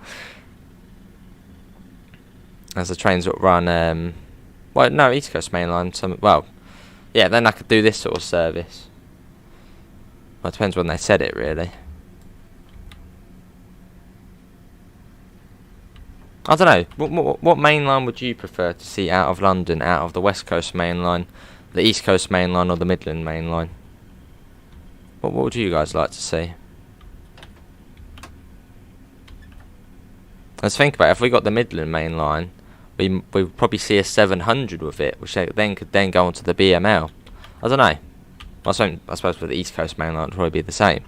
As the trains that run, well no, East Coast main line, well, yeah, then I could do this sort of service. Well, it depends when they said it really. I don't know, what main line would you prefer to see out of London, out of the West Coast main line, the East Coast main line or the Midland main line? What would you guys like to see? Let's think about it. If we got the Midland main line, we would probably see a 700 with it, which then could then go onto the BML. I don't know. I suppose for the East Coast main line it would probably be the same.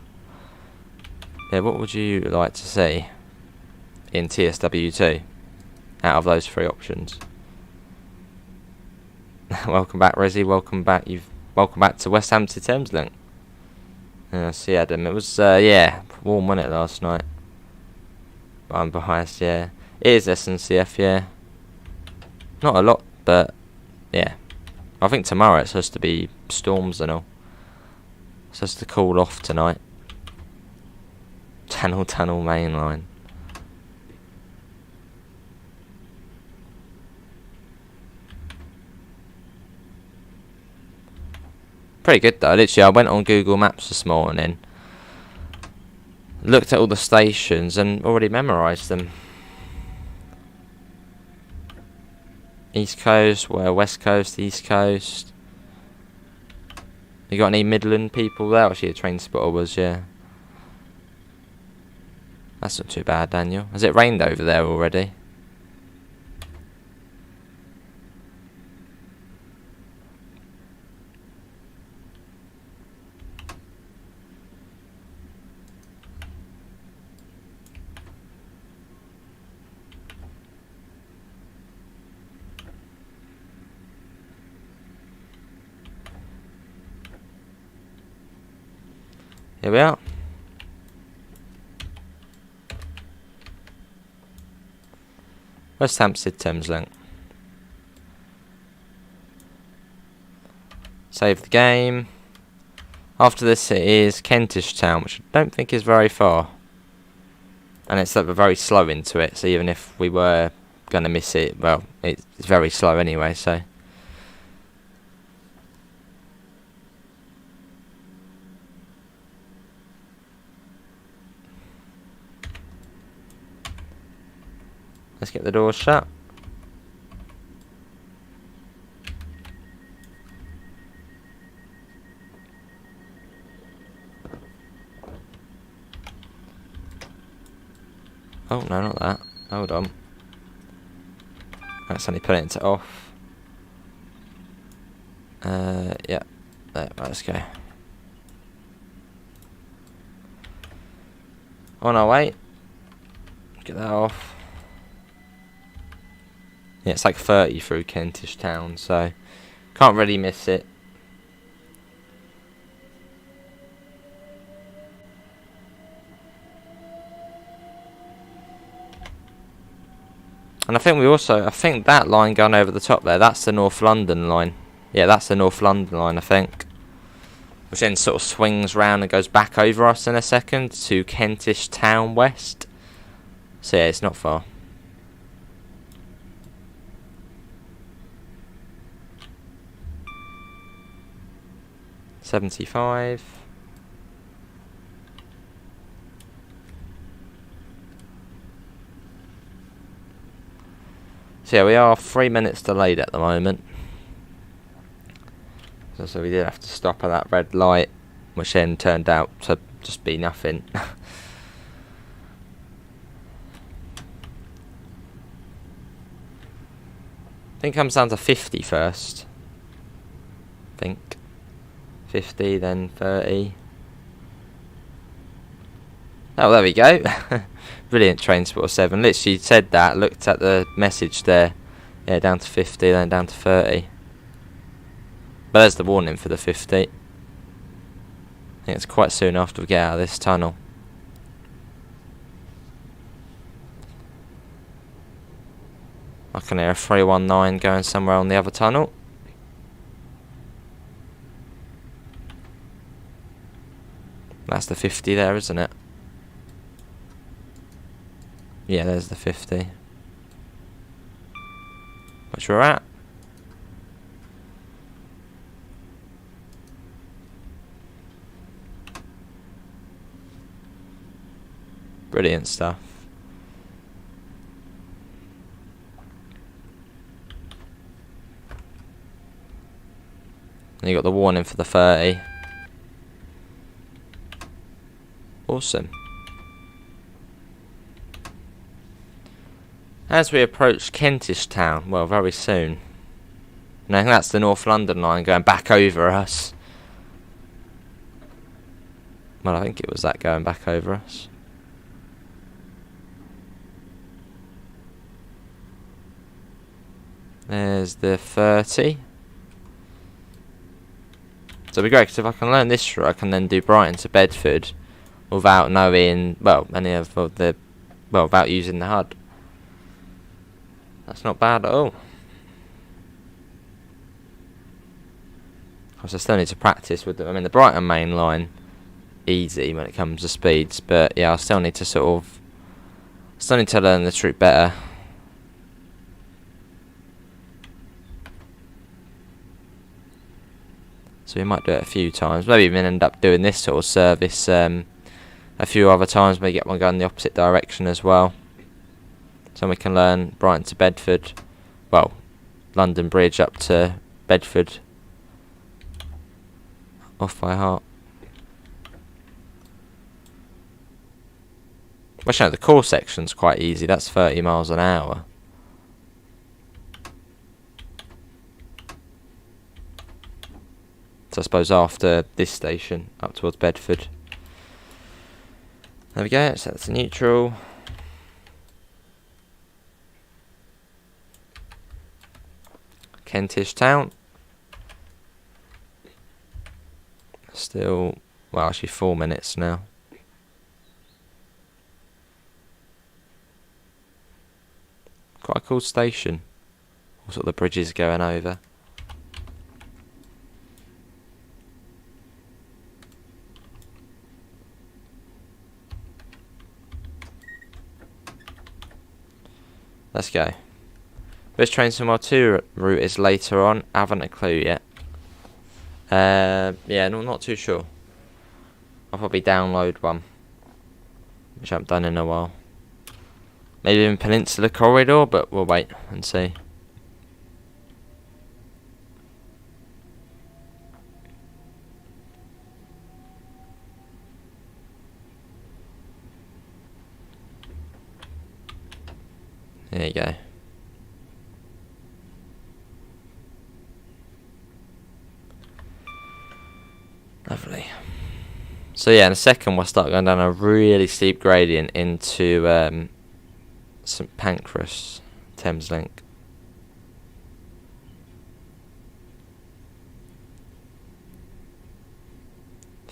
Yeah, what would you like to see in TSW2 out of those 3 options? Welcome back, Rizzy. Welcome back. Welcome back to West Hampstead Thameslink. See, Adam. It was yeah, warm, wasn't it, last night? But I'm biased, yeah. It is SNCF, yeah. Not a lot, but yeah. I think tomorrow it's supposed to be storms and all. It's supposed to cool off tonight. Tunnel main line. Pretty good though. Literally, I went on Google Maps this morning, looked at all the stations and already memorised them. East Coast, West Coast, East Coast. You got any Midland people there? Actually, a train spotter was, yeah. That's not too bad, Daniel. Has it rained over there already? Here we are. West Hampstead Thameslink. Save the game. After this it is Kentish Town, which I don't think is very far. And it's like very slow into it, so even if we were going to miss it, well, it's very slow anyway, so. Let's get the doors shut. Oh, no, not that. Hold on. That's only put it into off. Yeah. There, right, let's go. On our way. Get that off. Yeah, it's like 30 through Kentish Town, so can't really miss it. And I think that line going over the top there, that's the North London line. Yeah, that's the North London line, I think. Which then sort of swings round and goes back over us in a second to Kentish Town West. So yeah, it's not far. $75. So yeah, we are 3 minutes delayed at the moment. So we did have to stop at that red light, which then turned out to just be nothing. I think it comes down to 50 first. I think 50, then 30. Oh, there we go. Brilliant, Trainsport 7. Literally said that, looked at the message there. Yeah, down to 50, then down to 30. But there's the warning for the 50. I think it's quite soon after we get out of this tunnel. I can hear a 319 going somewhere on the other tunnel. That's the 50 there, isn't it? Yeah, there's the 50. Which we're at. Brilliant stuff. And you got the warning for the 30. Awesome. As we approach Kentish Town, well, very soon. And I think that's the North London line going back over us. Well, I think it was that going back over us. There's the 30. So it'd be great, because if I can learn this route, I can then do Brighton to Bedford without knowing, well, any of the, well, without using the HUD. That's not bad at all. Of course, I still need to practice with them. I mean, the Brighton main line, easy when it comes to speeds, but yeah, I still need to still need to learn the route better. So we might do it a few times. Maybe even end up doing this sort of service a few other times. Maybe get one going the opposite direction as well. So we can learn Brighton to Bedford. Well, London Bridge up to Bedford. Off by heart. Well, no, the core section's quite easy. That's 30 miles an hour. So I suppose after this station, up towards Bedford. There we go, so that's neutral. Kentish Town. Still Well, actually 4 minutes now. Quite a cool station. Also, the bridge is going over. Let's go. Which train to 2 route is later on? I haven't a clue yet. Yeah, no, not too sure. I'll probably download one, which I haven't done in a while. Maybe in Peninsula Corridor, but we'll wait and see. There you go. Lovely. So yeah, in a second we'll start going down a really steep gradient into St Pancras, Thameslink.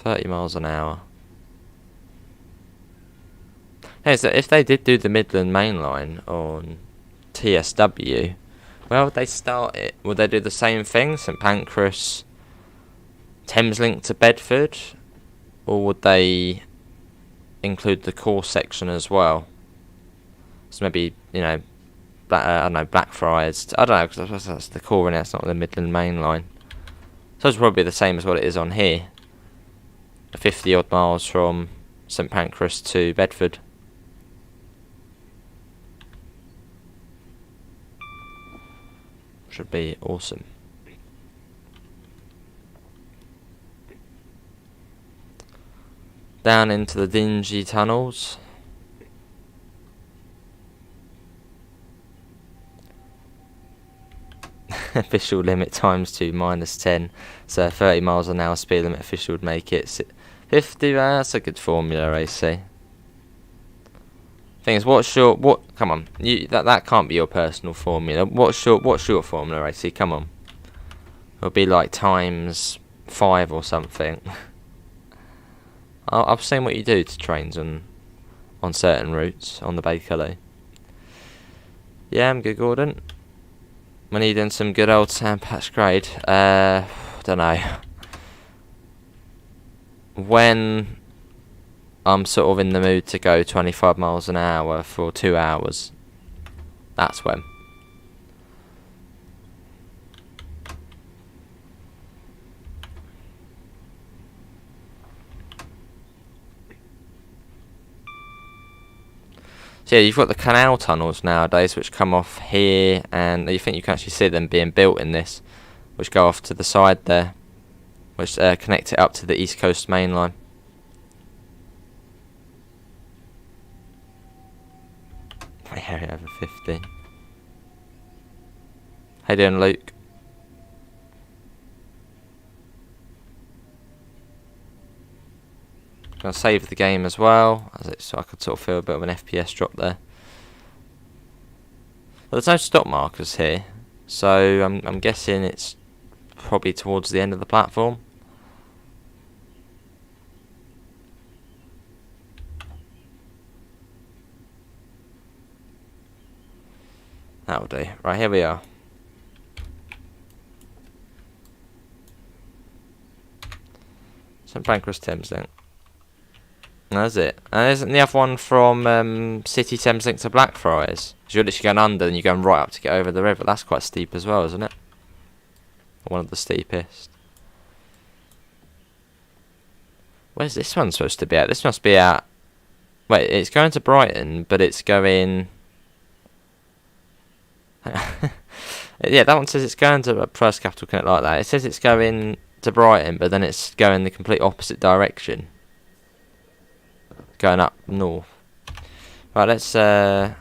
£30 miles an hour. Hey, so if they did do the Midland Main Line on TSW, where would they start it? Would they do the same thing, St Pancras, Thameslink to Bedford, or would they include the core section as well? So maybe, you know, I don't know, Blackfriars. I don't know, because that's the core and it's not the Midland Main Line. So it's probably the same as what it is on here. 50 odd miles from St Pancras to Bedford. Should be awesome. Down into the dingy tunnels. Official limit times 2 -10. So 30 miles an hour speed limit official would make it 50. That's a good formula, AC. Thing is, come on, that can't be your personal formula. What's your formula, AC? Come on. It'll be like times 5 or something. I've seen what you do to trains on certain routes on the Bakerloo. Yeah, I'm good, Gordon. We're needing some good old sandpatch grade. Don't know. When I'm sort of in the mood to go 25 miles an hour for 2 hours, that's when. So yeah, you've got the canal tunnels nowadays which come off here, and you think you can actually see them being built in this, which go off to the side there, which connect it up to the East Coast Main Line. Area over 50. How you doing, Luke? Gonna save the game as well, so I could sort of feel a bit of an FPS drop there. Well, there's no stop markers here, so I'm guessing it's probably towards the end of the platform. That'll do. Right, here we are. St Pancras Thameslink. That's it. And isn't the other one from City Thameslink to Blackfriars? So you're literally going under and you're going right up to get over the river. That's quite steep as well, isn't it? One of the steepest. Where's this one supposed to be at? This must be at... Wait, it's going to Brighton, but it's going... Yeah, that one says it's going to First Capital Connect like that. It says it's going to Brighton, but then it's going the complete opposite direction. Going up north. Right, let's that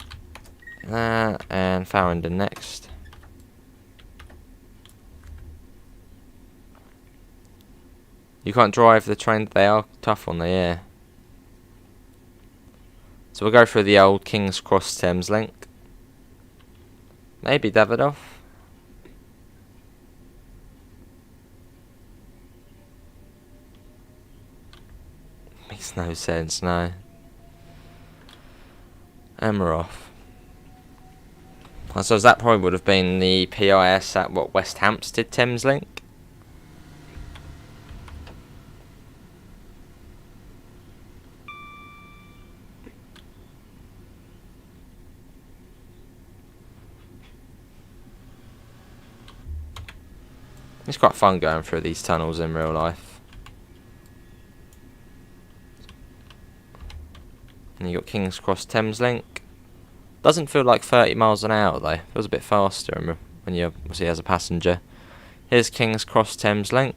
and Farringdon next. You can't drive the train. They are tough on the air. So we'll go through the old King's Cross Thameslink. Maybe Davidoff. Makes no sense, no. And we're off. I suppose that probably would have been the PIS at what, West Hampstead Thameslink? It's quite fun going through these tunnels in real life. And you got King's Cross Thameslink. Doesn't feel like 30 miles an hour though. Feels a bit faster when you're obviously as a passenger. Here's King's Cross Thameslink.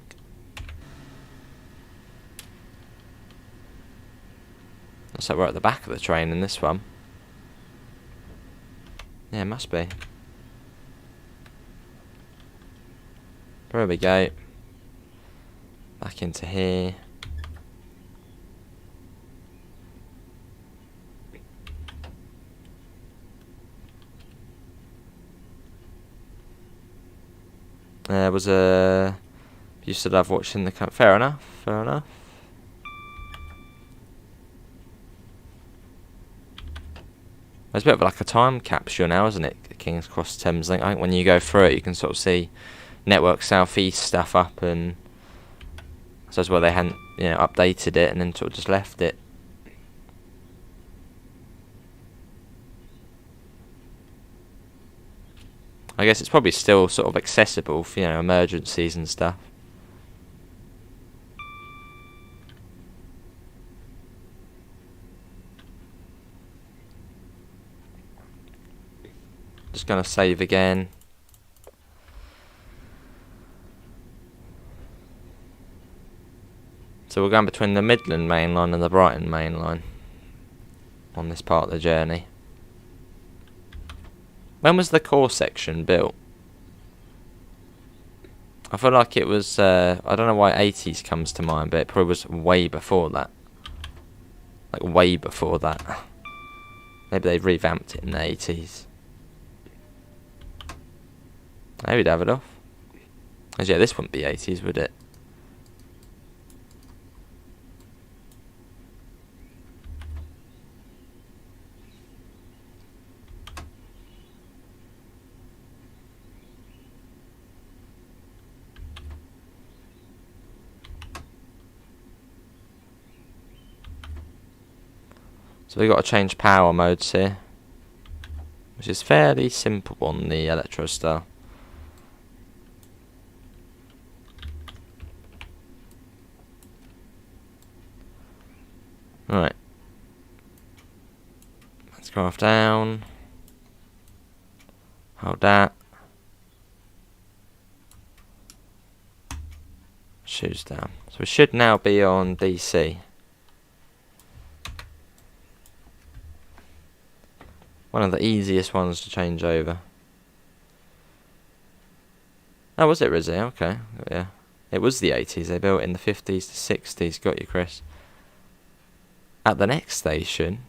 Looks like we're at the back of the train in this one. Yeah, it must be. There we go. Back into here. There was a... Used to love watching the... Fair enough, fair enough. There's a bit of like a time capsule now, isn't it? King's Cross Thameslink. I think when you go through it, you can sort of see Network South East stuff up, and so as well they hadn't, updated it and then sort of just left it. I guess it's probably still sort of accessible for emergencies and stuff. Just gonna save again. So we're going between the Midland main line and the Brighton main line on this part of the journey. When was the core section built? I feel like it was, I don't know why 80s comes to mind, but it probably was way before that. Like way before that. Maybe they revamped it in the 80s. Maybe Davidoff. Because yeah, this wouldn't be 80s, would it? So we've got to change power modes here, which is fairly simple on the Electrostar. Right. Let's go off down. Hold that. Shoes down. So we should now be on DC. One of the easiest ones to change over. Oh, was it Rizzy? Okay, yeah. It was the 80s. They built it in the 50s to 60s. Got you, Chris. At the next station,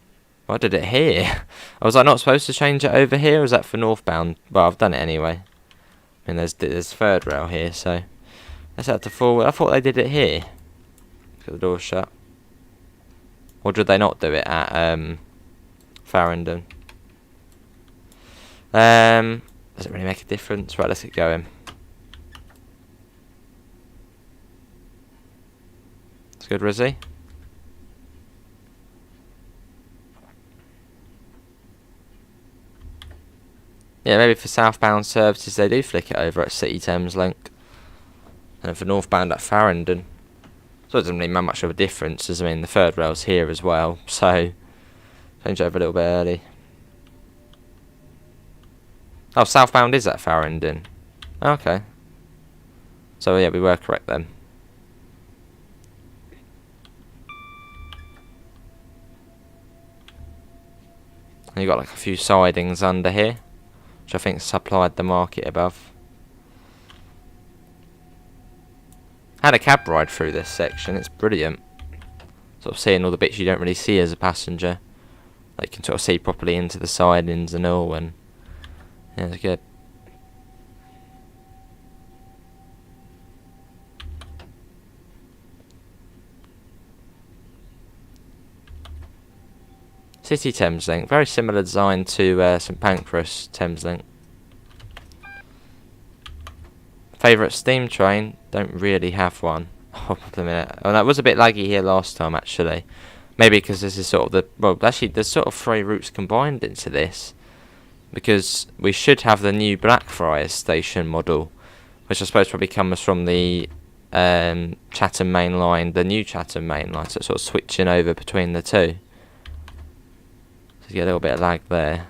I did it here. I was like, not supposed to change it over here? Or is that for northbound? Well, I've done it anyway. I mean, there's third rail here, so let's add to forward. I thought they did it here. Got the door shut. Or did they not do it at Farringdon? Doesn't really make a difference. Right, let's get going. It's good, Rizzy. Yeah, maybe for southbound services they do flick it over at City Thameslink. And for northbound at Farringdon. So it doesn't really make much of a difference, as I mean the third rail's here as well. So change it over a little bit early. Oh, southbound is at Farringdon. Okay. So yeah, we were correct then. And you got like a few sidings under here, which I think supplied the market above. Had a cab ride through this section. It's brilliant. Sort of seeing all the bits you don't really see as a passenger. Like you can sort of see properly into the sidings and all, and yeah, it's good. City Thameslink, very similar design to St Pancras Thameslink. Favourite steam train? Don't really have one. Oh, a minute. Oh, that was a bit laggy here last time, actually. Maybe because this is sort of the... Well, actually, there's sort of 3 routes combined into this. Because we should have the new Blackfriars station model, which I suppose probably comes from the Chatham Main Line, the new Chatham Main Line, so it's sort of switching over between the two. So you get a little bit of lag there.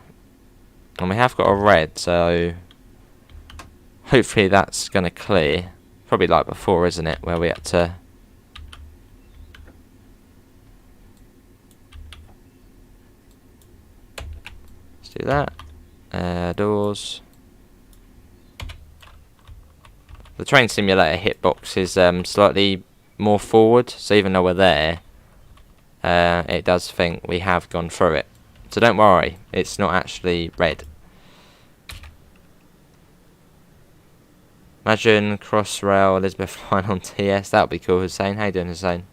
And we have got a red, so hopefully that's going to clear. Probably like before, isn't it, where we had to... Let's do that. Doors. The train simulator hitbox is slightly more forward, so even though we're there, it does think we have gone through it. So don't worry, it's not actually red. Imagine Crossrail Elizabeth line on TS, that would be cool. Hussein, how you doing, Hussein?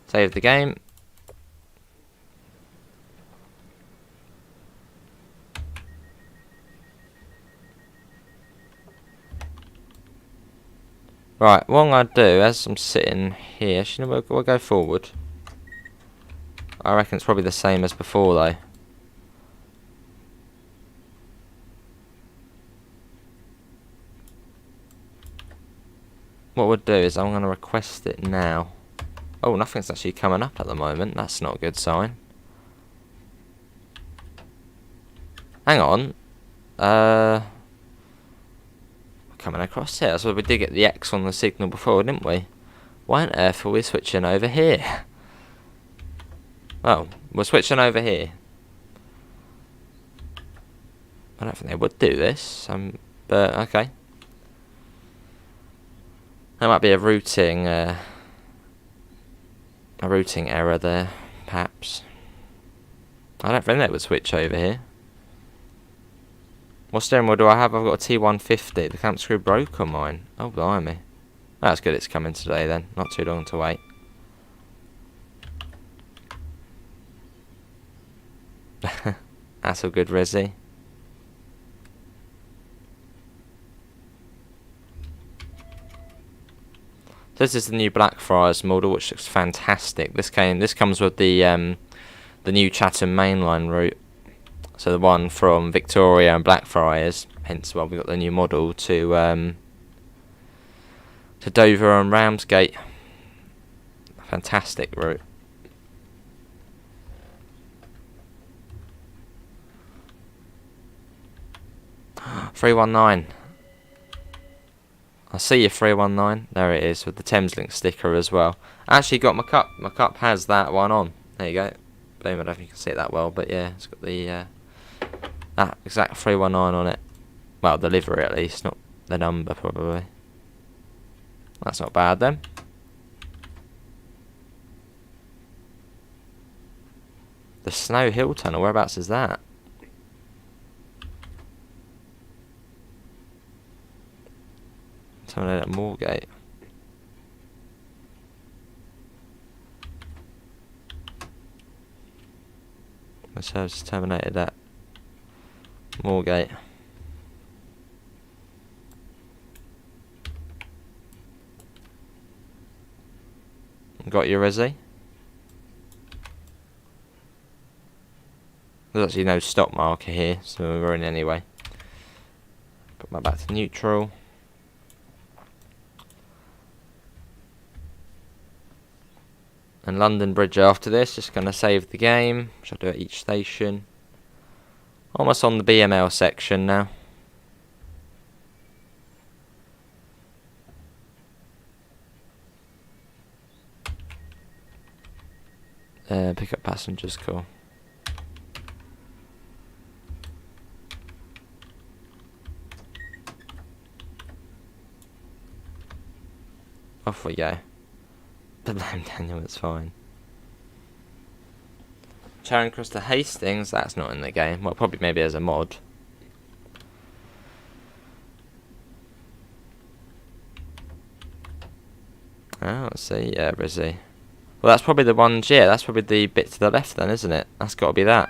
Save the game. Right, what I'm going to do, as I'm sitting here, we'll go forward. I reckon it's probably the same as before, though. What we'll do is I'm going to request it now. Oh, nothing's actually coming up at the moment. That's not a good sign. Hang on. Coming across here. So we did get the X on the signal before, didn't we? Why on earth are we switching over here? Oh, we're switching over here. I don't think they would do this, but okay. There might be a routing error there, perhaps. I don't think they would switch over here. What steering wheel do I have? I've got a T150. The clamp screw broke on mine. Oh, blimey. That's good it's coming today then. Not too long to wait. That's all good, Rizzy. So this is the new Blackfriars model, which looks fantastic. This comes with the new Chatham mainline route. So the one from Victoria and Blackfriars, hence why we got the new model, to Dover and Ramsgate. Fantastic route. $319. I see you, 319. There it is with the Thameslink sticker as well. I actually got my cup. My cup has that one on. There you go. Boom. I don't know if you can see it that well, but yeah, it's got the that exact 319 on it. Well, the livery at least, not the number probably. That's not bad then. The Snow Hill Tunnel. Whereabouts is that? Terminated at Moorgate. The service terminated at Moorgate. Got your Resi? There's actually no stop marker here, so we're in anyway. Put my back to neutral. And London Bridge after this, just going to save the game, which I'll do at each station. Almost on the BML section now. Pick up passengers, cool. Off we go. The blame Daniel, it's fine. Charing Cross to Hastings, that's not in the game. Well, probably maybe as a mod. Oh, let's see. Yeah, Rizzy. Well, that's probably the ones, yeah, that's probably the bit to the left then, isn't it? That's got to be that.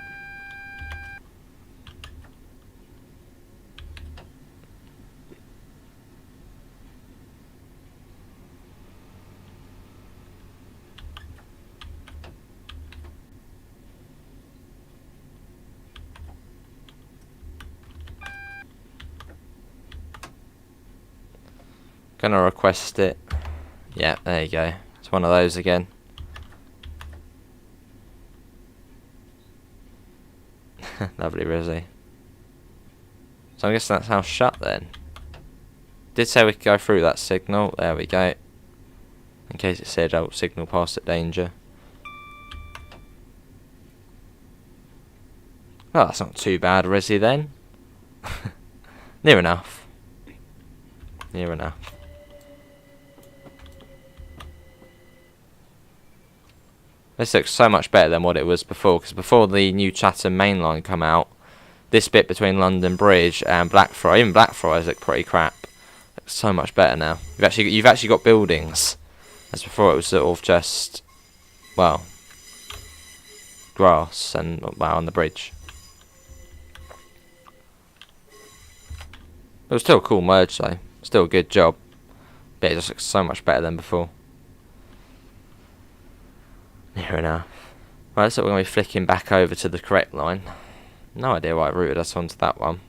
Gonna request it. Yeah, there you go. It's one of those again. Lovely, Rizzy. So I guess that's how shut then. Did say we could go through that signal. There we go. In case it said, oh, signal passed at danger. Well, that's not too bad, Rizzy, then. Near enough. Near enough. This looks so much better than what it was before, because before the new Chatham main line come out, this bit between London Bridge and Blackfriars, even Blackfriars look pretty crap. Looks so much better now. You've actually got buildings, as before it was sort of just, well, grass and, well, on the bridge. It was still a cool merge though, still a good job, but it just looks so much better than before. Near enough. Right, so we're going to be flicking back over to the correct line. No idea why it routed us onto that one.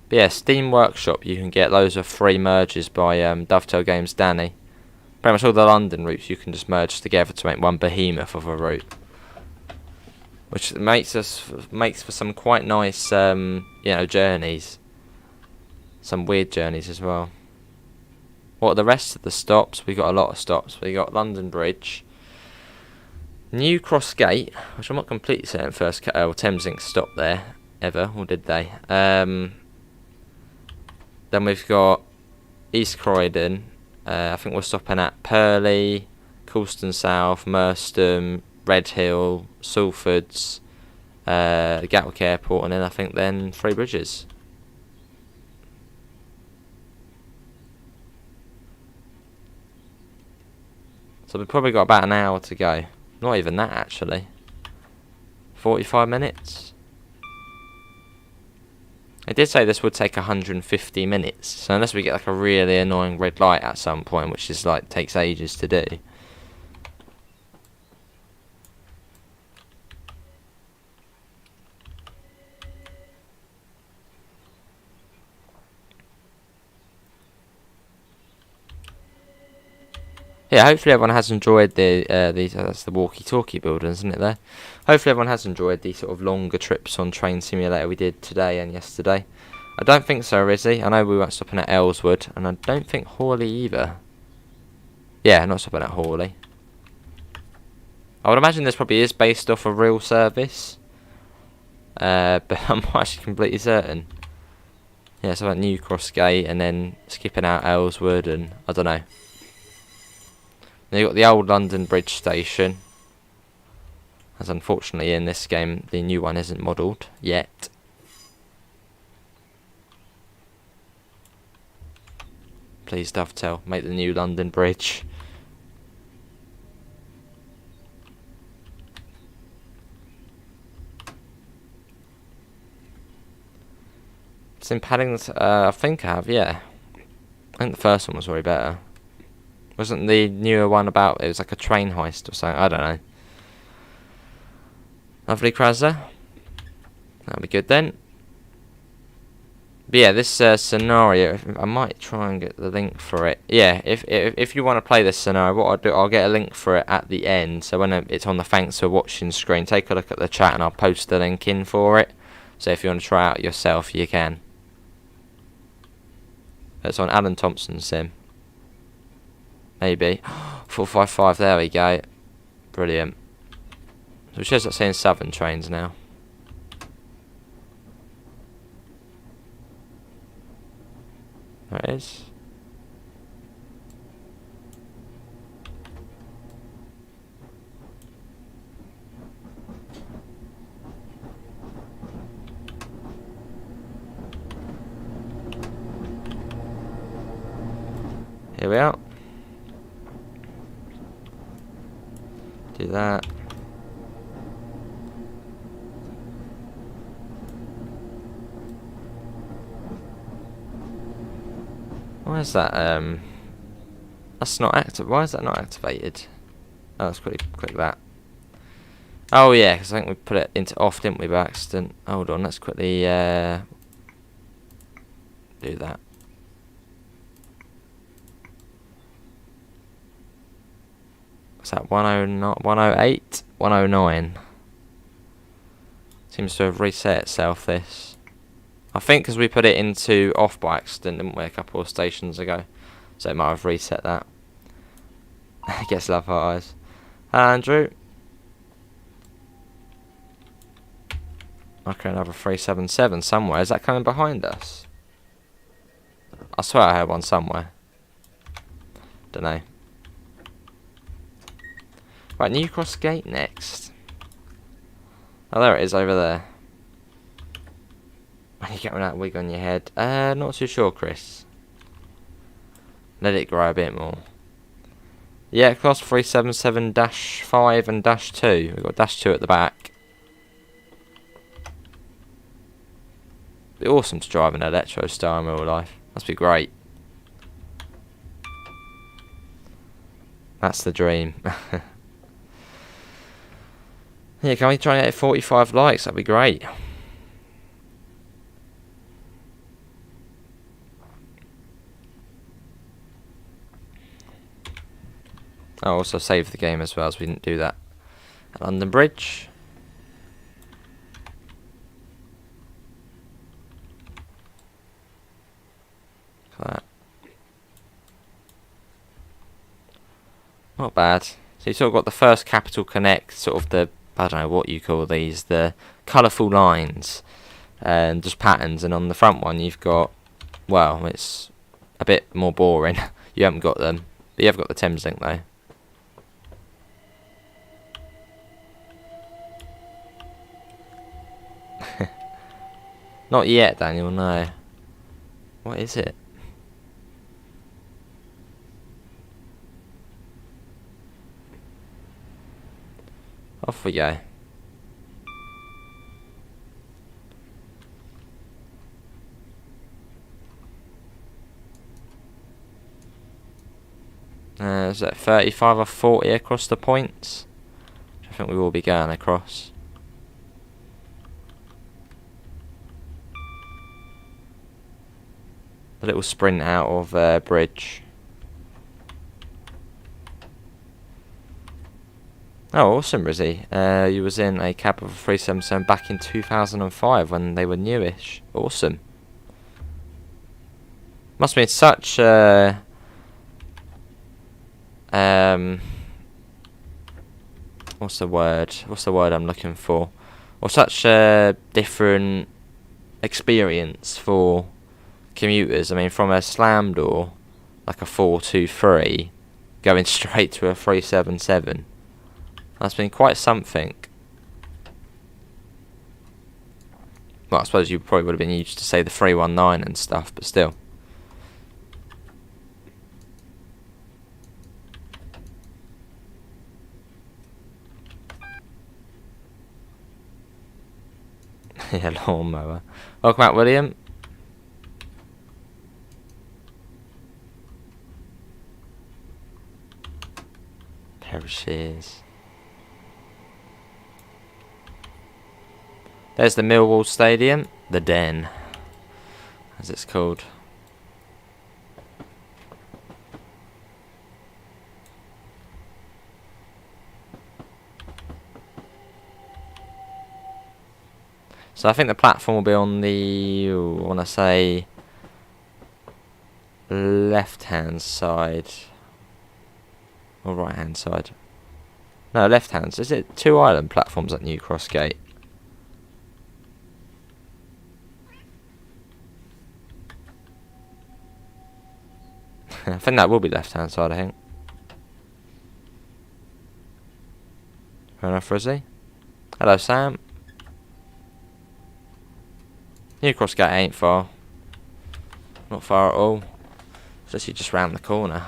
But yeah, Steam Workshop, you can get loads of free merges by Dovetail Games Danny. Pretty much all the London routes you can just merge together to make one behemoth of a route. Which makes for some quite nice, journeys. Some weird journeys as well. What are the rest of the stops? We got a lot of stops. We got London Bridge, New Cross Gate, which I'm not completely certain Thameslink stopped there ever, or did they? Then we've got East Croydon. I think we're stopping at Purley, Coulston South, Merstham, Redhill, Salfords, Gatwick Airport, and then I think then Three Bridges. So we've probably got about an hour to go. Not even that, actually. 45 minutes. It did say this would take 150 minutes. So unless we get like a really annoying red light at some point, which is like takes ages to do. Yeah, hopefully everyone has enjoyed these. That's the walkie-talkie building, isn't it? There. Hopefully everyone has enjoyed these sort of longer trips on Train Simulator we did today and yesterday. I don't think so, Rizzy. I know we weren't stopping at Ellswood, and I don't think Hawley either. Yeah, not stopping at Hawley. I would imagine this probably is based off a real service, but I'm not actually completely certain. Yeah, so like New Cross Gate, and then skipping out Ellswood, and I don't know. Then you've got the old London Bridge station, as unfortunately in this game the new one isn't modelled yet. Please, Dovetail, make the new London Bridge. It's in Paddington, I think I have, yeah. I think the first one was way better. Wasn't the newer one about, it was like a train heist or something, I don't know. Lovely, Krazza. That'll be good then. But yeah, this scenario, I might try and get the link for it. Yeah, if you want to play this scenario, what I'll do, I'll get a link for it at the end. So when it's on the thanks for watching screen, take a look at the chat and I'll post the link in for it. So if you want to try out yourself, you can. It's on Alan Thompson's sim. Maybe. 455, there we go. Brilliant. So it shows that saying Southern trains now. There it is. Here we are. Do that. Why is that? That's not active. Why is that not activated? Oh, let's quickly click that. Oh yeah, because I think we put it into off, didn't we, by accident? Hold on, let's quickly do that. What's that? 109, 108, 109. Seems to have reset itself. This, I think, because we put it into off by accident, didn't we, a couple of stations ago? So it might have reset that. I guess love our eyes. Andrew. Okay, another 377 somewhere. Is that coming behind us? I swear I heard one somewhere. Don't know. Right, New Cross Gate next. Oh, there it is over there. When you get that wig on your head. Not too sure, Chris. Let it grow a bit more. Yeah, class 377-5 and -2. We've got -2 at the back. Be awesome to drive an electro star in real life. Must be great. That's the dream. Yeah, can we try and get 45 likes? That'd be great. I'll also save the game as well, as we didn't do that at London Bridge. That. Not bad. So you sort of got the first Capital Connect, sort of the, I don't know what you call these, the colourful lines and just patterns, and on the front one you've got, well, it's a bit more boring. You haven't got them, but you have got the Thames link though. Not yet, Daniel, no. What is it? Off we go. Is that 35 or 40 across the points? I think we will be going across. The little sprint out of bridge. Oh, awesome, Rizzy. You was in a cab of a 377 back in 2005 when they were newish. Awesome. Must have been such what's the word? What's the word I'm looking for? Or such a different experience for commuters. I mean, from a slam door, like a 423, going straight to a 377. That's been quite something. Well, I suppose you probably would have been used to, say, the 319 and stuff, but still. Yeah, lawnmower. Welcome out, William. Pair of shears. There's the Millwall Stadium, the Den, as it's called. So I think the platform will be on the, I want to say, left-hand side, or right-hand side. No, left-hand. Is it 2 island platforms at New Cross Gate? I think that will be left-hand side, I think. Fair enough, Rizzy. Hello, Sam. New Cross Gate ain't far. Not far at all. It's actually just round the corner.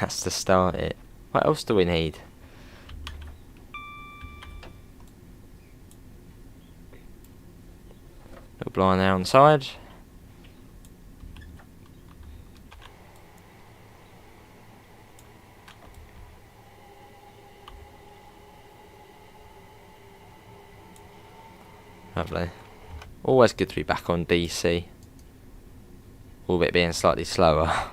That's to start it. What else do we need? Little blind there on the side. Lovely. Always good to be back on DC. Albeit being slightly slower.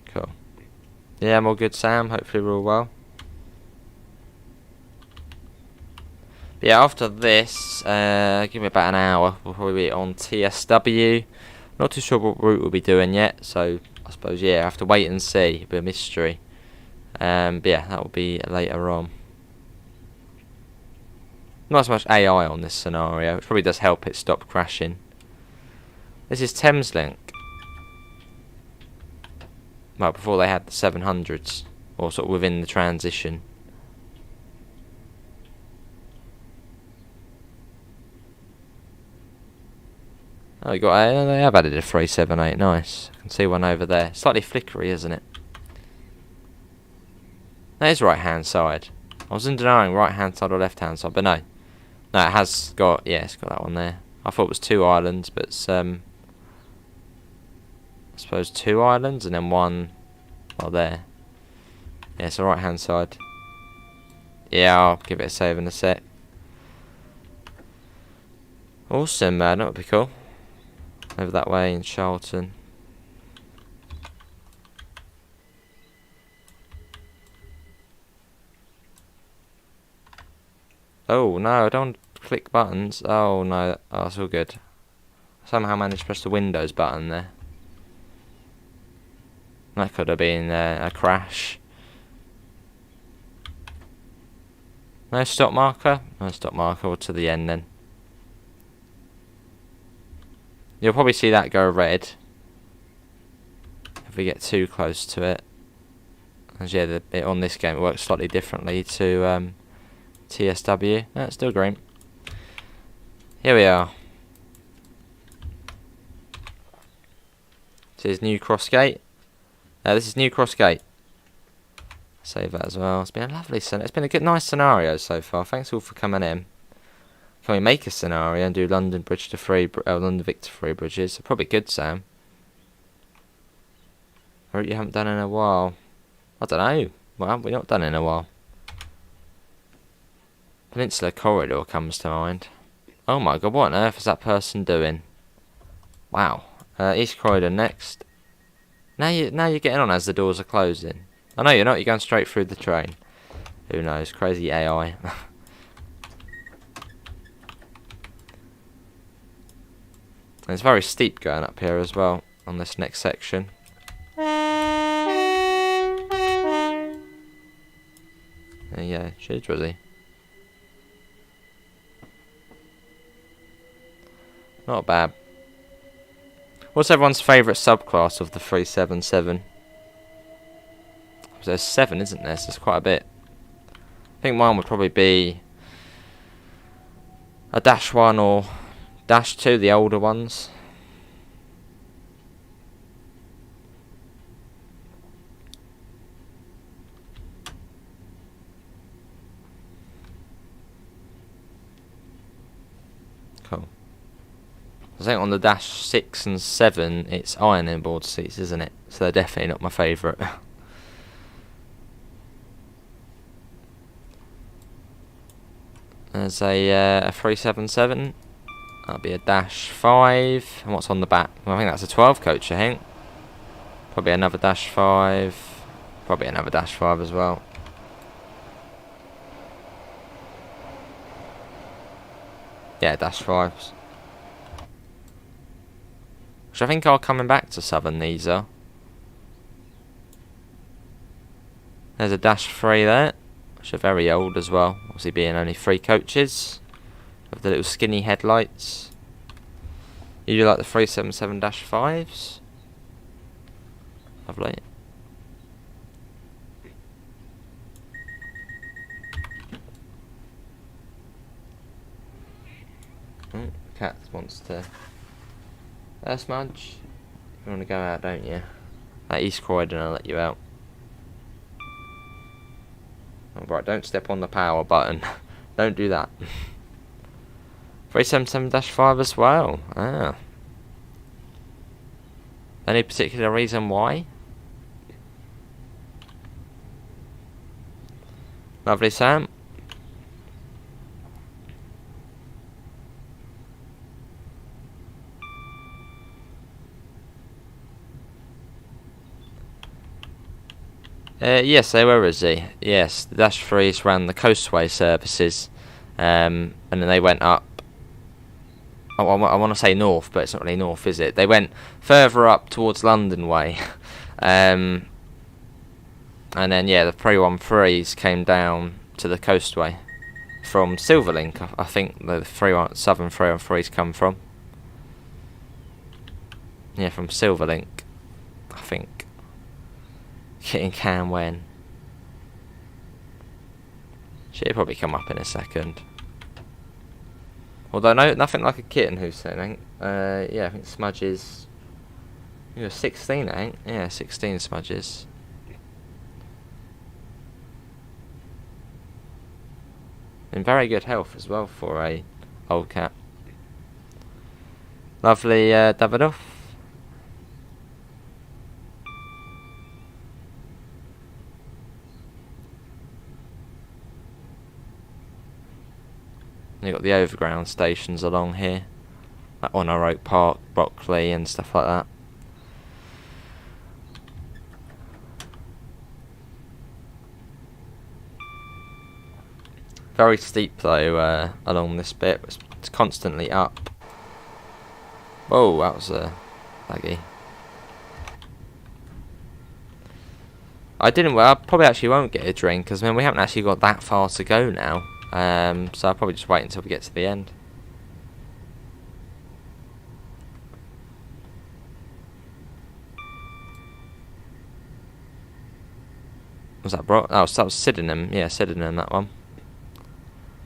Cool. Yeah, I'm all good, Sam. Hopefully we're all well. But yeah, after this, give me about an hour. We'll probably be on TSW. Not too sure what route we'll be doing yet, so I suppose, yeah, I have to wait and see. It'll be a mystery. But yeah, that will be later on. Not so much AI on this scenario, which probably does help it stop crashing. This is Thameslink. Well, before they had the 700s, or sort of within the transition. Oh, they have added a 378, nice. I can see one over there. Slightly flickery, isn't it? That is right hand side. I was denying right hand side or left hand side, but no. No, it has got, yeah, it's got that one there. I thought it was 2 islands, but it's, I suppose 2 islands and then one, oh, there. Yeah, it's the right hand side. Yeah, I'll give it a save in a sec. Awesome, that would be cool. Over that way in Charlton. Oh no, I don't click buttons. Oh no, oh, that's all good. Somehow managed to press the Windows button there. That could have been a crash. No stop marker? No stop marker, or to the end then. You'll probably see that go red if we get too close to it. Because yeah, on this game it works slightly differently to TSW. No, it's still green. Here we are. This is New Cross Gate. This is New Cross Gate. Save that as well. It's been a lovely scenario. It's been a good, nice scenario so far. Thanks all for coming in. Can we make a scenario and do London Bridge to London Victor 3 bridges? Probably good, Sam. Or you haven't done in a while. I don't know. What have we not done in a while? Peninsula Corridor comes to mind. Oh my god, what on earth is that person doing? Wow. East Corridor next. Now you're getting on as the doors are closing. I know you're not. You're going straight through the train. Who knows? Crazy AI. It's very steep going up here as well on this next section. There you go. Cheers, Rosie. Not bad. What's everyone's favourite subclass of the 377? There's 7, isn't there? So there's quite a bit. I think mine would probably be a -1 or -2, the older ones. Cool. I think on the -6 and 7, it's ironing board seats, isn't it? So they're definitely not my favourite. There's a 377. That'll be a -5. And what's on the back? Well, I think that's a 12 coach, I think. Probably another -5. Probably another -5 as well. Yeah, -5s. Which I think are coming back to Southern, these are. There's a -3 there. Which are very old as well. Obviously being only 3 coaches. With the little skinny headlights. You do like the 377-5s? Lovely. cat wants to... Smudge, you want to go out, don't you? At East Croydon, I'll let you out. Alright, don't step on the power button. Don't do that. 377-5 as well. Ah. Any particular reason why? Lovely, Sam. Yes, they were, is he? Yes, the Dash 3s ran the coastway services, and then they went up. Oh, I want to say north, but it's not really north, is it? They went further up towards London way, and then yeah, the 313s came down to the coastway from Silverlink. I think the southern 313s come from. Yeah, from Silverlink, I think. Getting Cam when? She'll probably come up in a second. Although nothing like a kitten, who's saying? Yeah, I think Smudge is... You're 16, I think. Yeah, 16 Smudges. In very good health as well for a old cat. Lovely, Davidoff. You've got the overground stations along here, like Honor Oak Park, Brockley and stuff like that. Very steep though, along this bit. It's constantly up. Whoa, that was laggy. I probably actually won't get a drink, because we haven't actually got that far to go now. So I'll probably just wait until we get to the end. Was that bro? Oh, so that was Sydenham. Yeah, Sydenham, that one.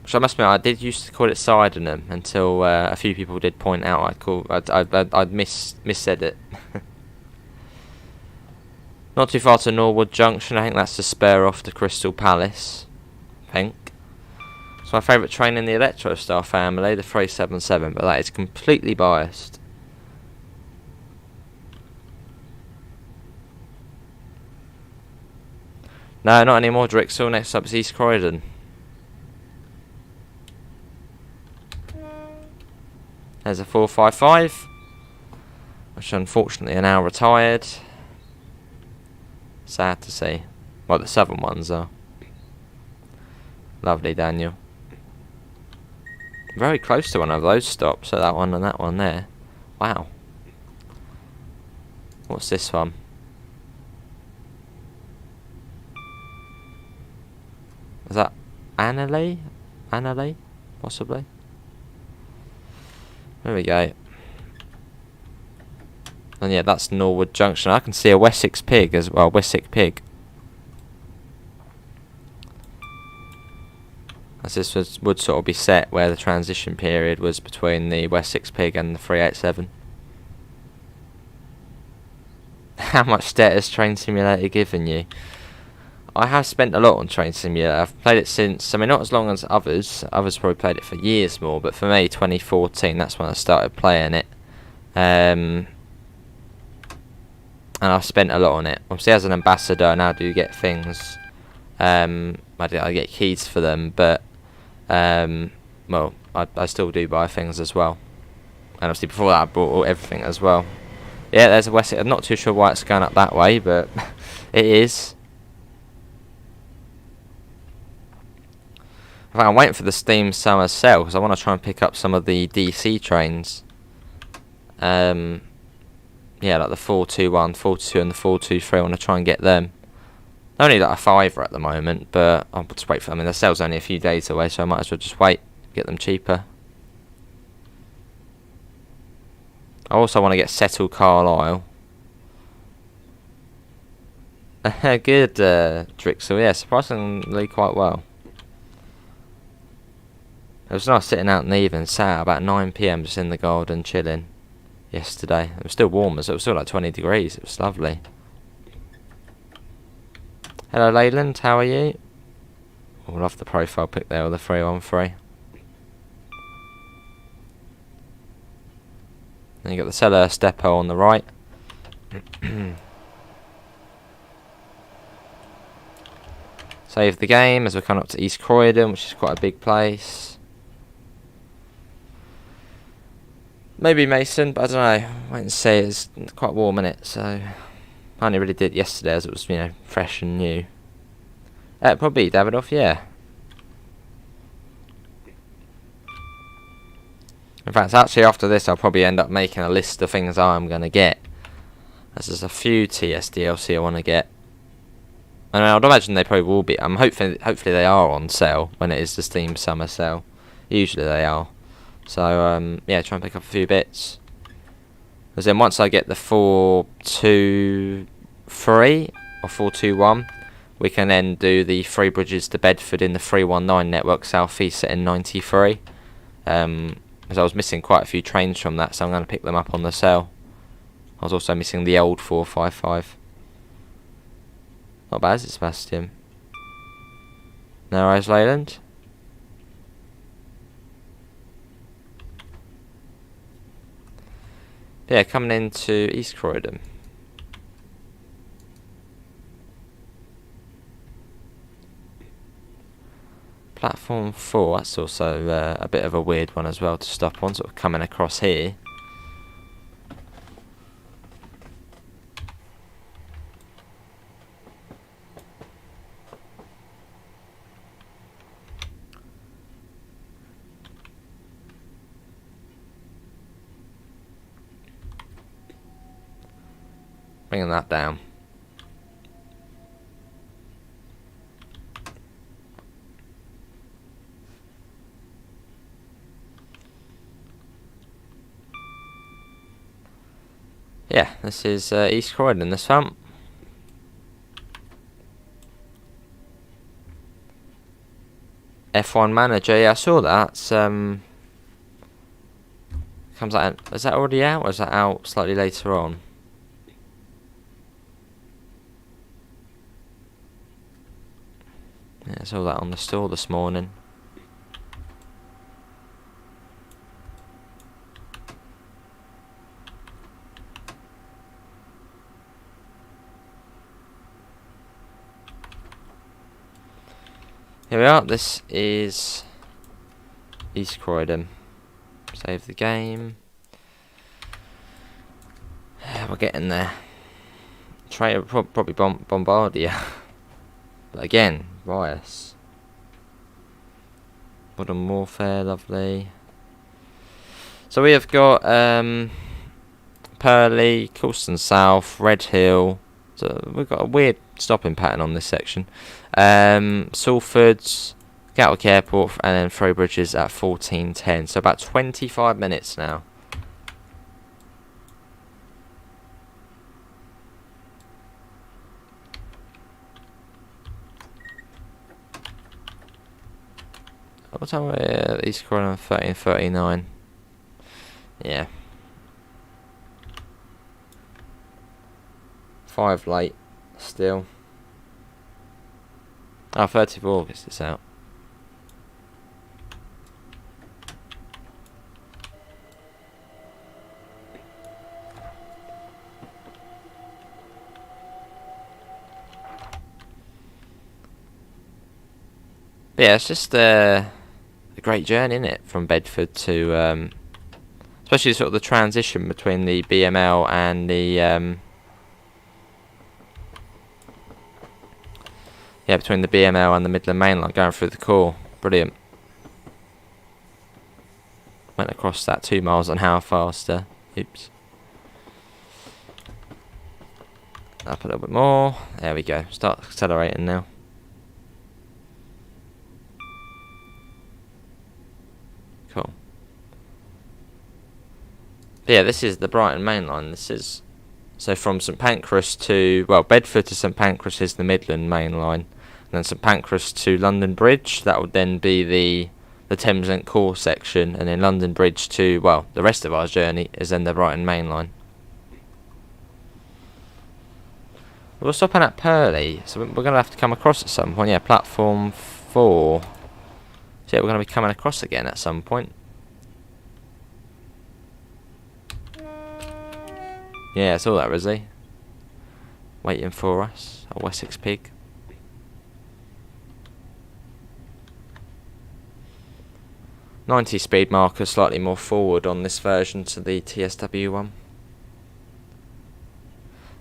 Which I must admit, I did used to call it Sydenham until a few people did point out I'd missaid it. Not too far to Norwood Junction. I think that's the spur off to Crystal Palace. I think. It's my favourite train in the Electrostar family, the 377, but that is completely biased. No, not anymore, Drixel. Next up is East Croydon. There's a 455, which unfortunately are now retired. Sad to see. Well, the southern ones are. Lovely, Daniel. Very close to one of those stops, so that one and that one there. Wow. What's this one? Is that Annalee? Annalee? Possibly. There we go. And yeah, that's Norwood Junction. I can see a Wessex pig as well. Wessex pig. As this would sort of be set where the transition period was between the Wessex pig and the 387. How much debt has Train Simulator given you? I have spent a lot on Train Simulator. I've played it since, I mean, not as long as others. Others probably played it for years more, but for me, 2014, that's when I started playing it. And I've spent a lot on it. Obviously, as an ambassador, I now do get things. I get keys for them, but well, I still do buy things as well. And obviously, before that, I bought everything as well. Yeah, there's a Wessex. I'm not too sure why it's going up that way, but it is. In fact, I'm waiting for the Steam Summer Sale because I want to try and pick up some of the DC trains. Yeah, like the 421, 422 and the 423, I want to try and get them. They're only like a £5 at the moment, but I'll just wait for them. I mean, the sale's only a few days away, so I might as well just wait, get them cheaper. I also want to get Settle Carlisle. Good, Drixel, yeah, surprisingly quite well. It was nice sitting out in the evening, sat out about 9 PM just in the garden chilling yesterday. It was still warm, it was still like 20 degrees. It was lovely. Hello Leyland, how are you? Oh, love the profile pic there with the 313. Then you got the Selhurst depot on the right. Save the game as we're coming up to East Croydon, which is quite a big place. Maybe Mason, but I don't know. Wait and see. It's quite warm in it, so I only really did yesterday as it was, you know, fresh and new. Probably Davidoff, yeah. In fact, actually after this I'll probably end up making a list of things I'm going to get. As there's a few TSDLC I want to get. And I'd imagine they probably will be. I'm hopefully they are on sale when it is the Steam Summer Sale. Usually they are. So yeah, try and pick up a few bits. Because then once I get the 423 or 421, we can then do the 3 bridges to Bedford in the 319 network South East set in 93. Because I was missing quite a few trains from that, so I'm going to pick them up on the sale. I was also missing the old 455. Not bad, is it, Sebastian? Narrows Leyland. Yeah, coming into East Croydon. Platform 4, that's also a bit of a weird one as well to stop on, sort of coming across here. Bringing that down. Yeah, this is East Croydon, this one. F1 Manager, yeah, I saw that. Comes out. Is that already out, or is that out slightly later on? Yeah, I saw that on the store this morning. Here we are, this is East Croydon. Save the game. Yeah, we're getting there. Try probably Bombardier. But again, Riot. Modern Warfare, lovely. So we have got Purley, Coulston South, Red Hill. So we've got a weird stopping pattern on this section. Salfords, Gatwick Airport, and then Throwbridges at 14:10. So about 25 minutes now. What time are we? East Croydon 13:39. Yeah. 5 late still. Oh, 30th of August it's out. But yeah, it's just a great journey, isn't it, from Bedford to especially sort of the transition between the BML and the yeah, between the BML and the Midland Main Line going through the core. Brilliant. Went across that 2 miles an hour faster. Oops. Up a little bit more. There we go. Start accelerating now. Cool. But yeah, this is the Brighton Main Line. This is so from St Pancras to, well, Bedford to St Pancras is the Midland Main Line. And then St Pancras to London Bridge, that would then be the the Thames Link core section, and then London Bridge to, well, the rest of our journey is then the Brighton Main Line. We're stopping at Purley, so we're going to have to come across at some point. Yeah, platform 4. So yeah, we're going to be coming across again at some point. Yeah, it's all that, Rizzy. Waiting for us, a Wessex pig. .90 speed marker, slightly more forward on this version to the TSW one.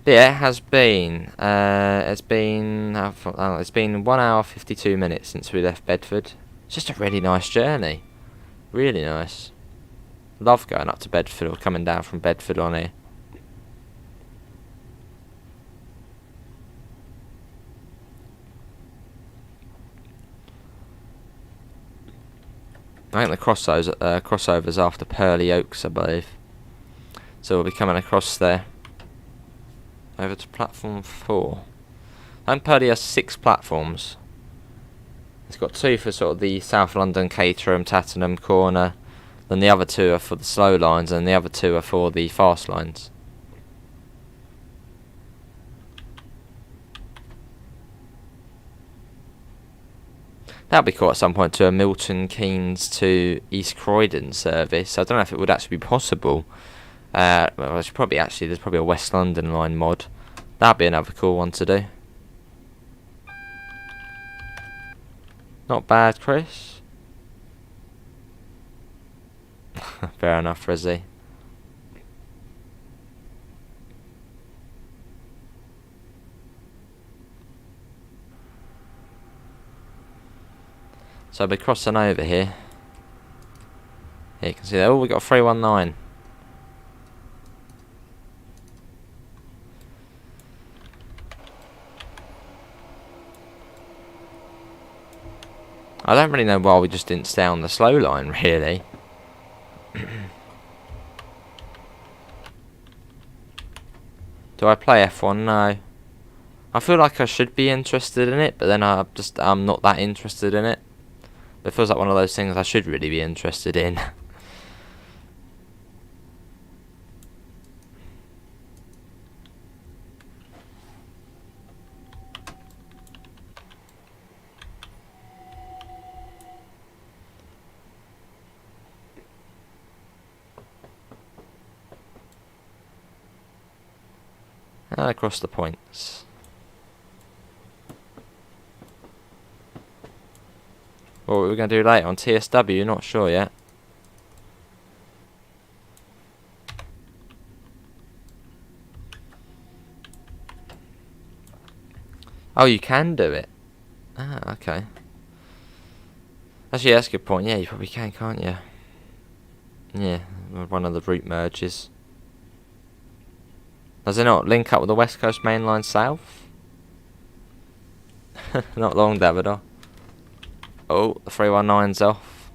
But yeah, it has been. It's been 1 hour 52 minutes since we left Bedford. It's just a really nice journey. Really nice. Love going up to Bedford or coming down from Bedford on here. I think the crossovers after Purley Oaks, I believe. So we'll be coming across there. Over to platform 4. I think Purley has 6 platforms. It's got 2 for sort of the South London, Caterham, Tattenham corner. Then the other 2 are for the slow lines, and the other 2 are for the fast lines. That'll be caught at some point to a Milton Keynes to East Croydon service. I don't know if it would actually be possible. Well, there's probably a West London line mod. That'd be another cool one to do. Not bad, Chris. Fair enough, Rizzy. So I'll be crossing over here. Here you can see that. Oh, we got a 319. I don't really know why we just didn't stay on the slow line, really. Do I play F1? No. I feel like I should be interested in it, but then I'm not that interested in it. It feels like one of those things I should really be interested in. And across the points. What are we going to do later on TSW? Not sure yet. Oh, you can do it. Ah, okay. Actually, that's a good point. Yeah, you probably can, can't you? Yeah, one of the route merges. Does it not link up with the West Coast Main Line South? Not long, Davido. Oh, the 319's off.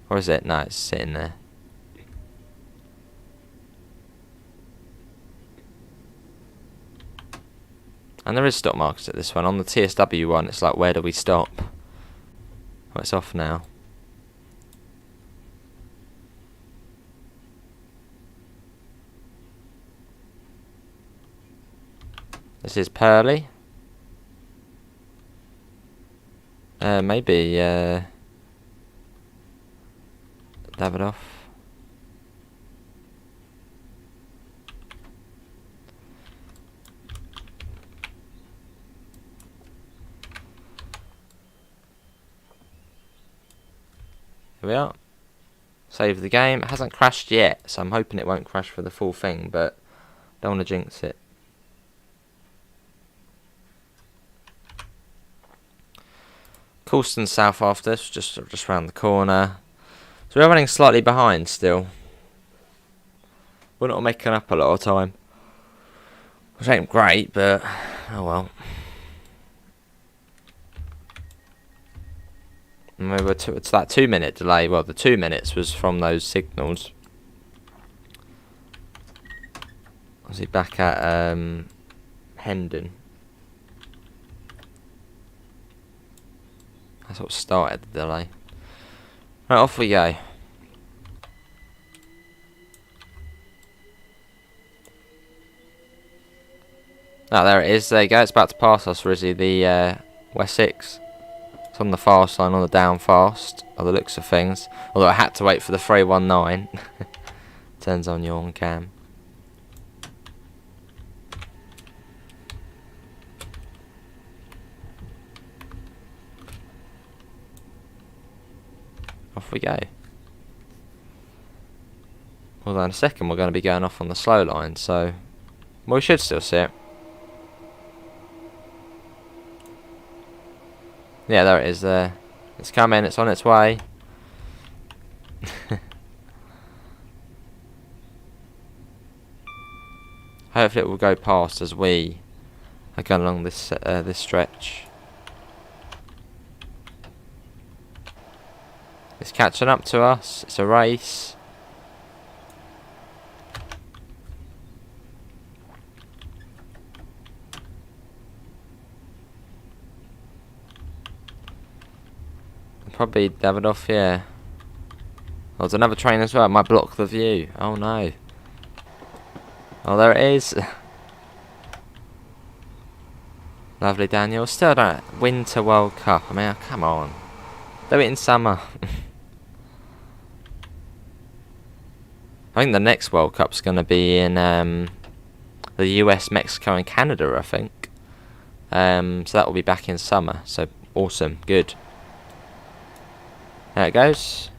Or is it? No, it's sitting there. And there is stop markers at this one. On the TSW one, it's like, where do we stop? Oh, it's off now. This is Purley. Maybe Davidoff. Here we are. Save the game. It hasn't crashed yet, so I'm hoping it won't crash for the full thing, but don't want to jinx it. Coulston South after this, just round the corner. So we're running slightly behind still. We're not making up a lot of time. Which ain't great, but oh well. And it's that 2 minute delay. Well, the 2 minutes was from those signals. Was he back at Hendon? That's what started the delay. Right, off we go. Oh, there it is. There you go. It's about to pass us, Rizzy. The Wessex. It's on the fast line, on the down fast, by the looks of things. Although I had to wait for the 319. Turns on your cam. Off we go. Although in a second we're going to be going off on the slow line, so well, we should still see it. Yeah, there it is there. It's coming, it's on its way. Hopefully it will go past as we are going along this this stretch. It's catching up to us. It's a race. Probably Davidoff, yeah. Oh, there's another train as well. It might block the view. Oh no. Oh, there it is. Lovely, Daniel. Still don't. Winter World Cup. I mean, come on. Do it in summer. I think the next World Cup's going to be in the US, Mexico and Canada, I think. So that will be back in summer. So awesome. Good. There it goes.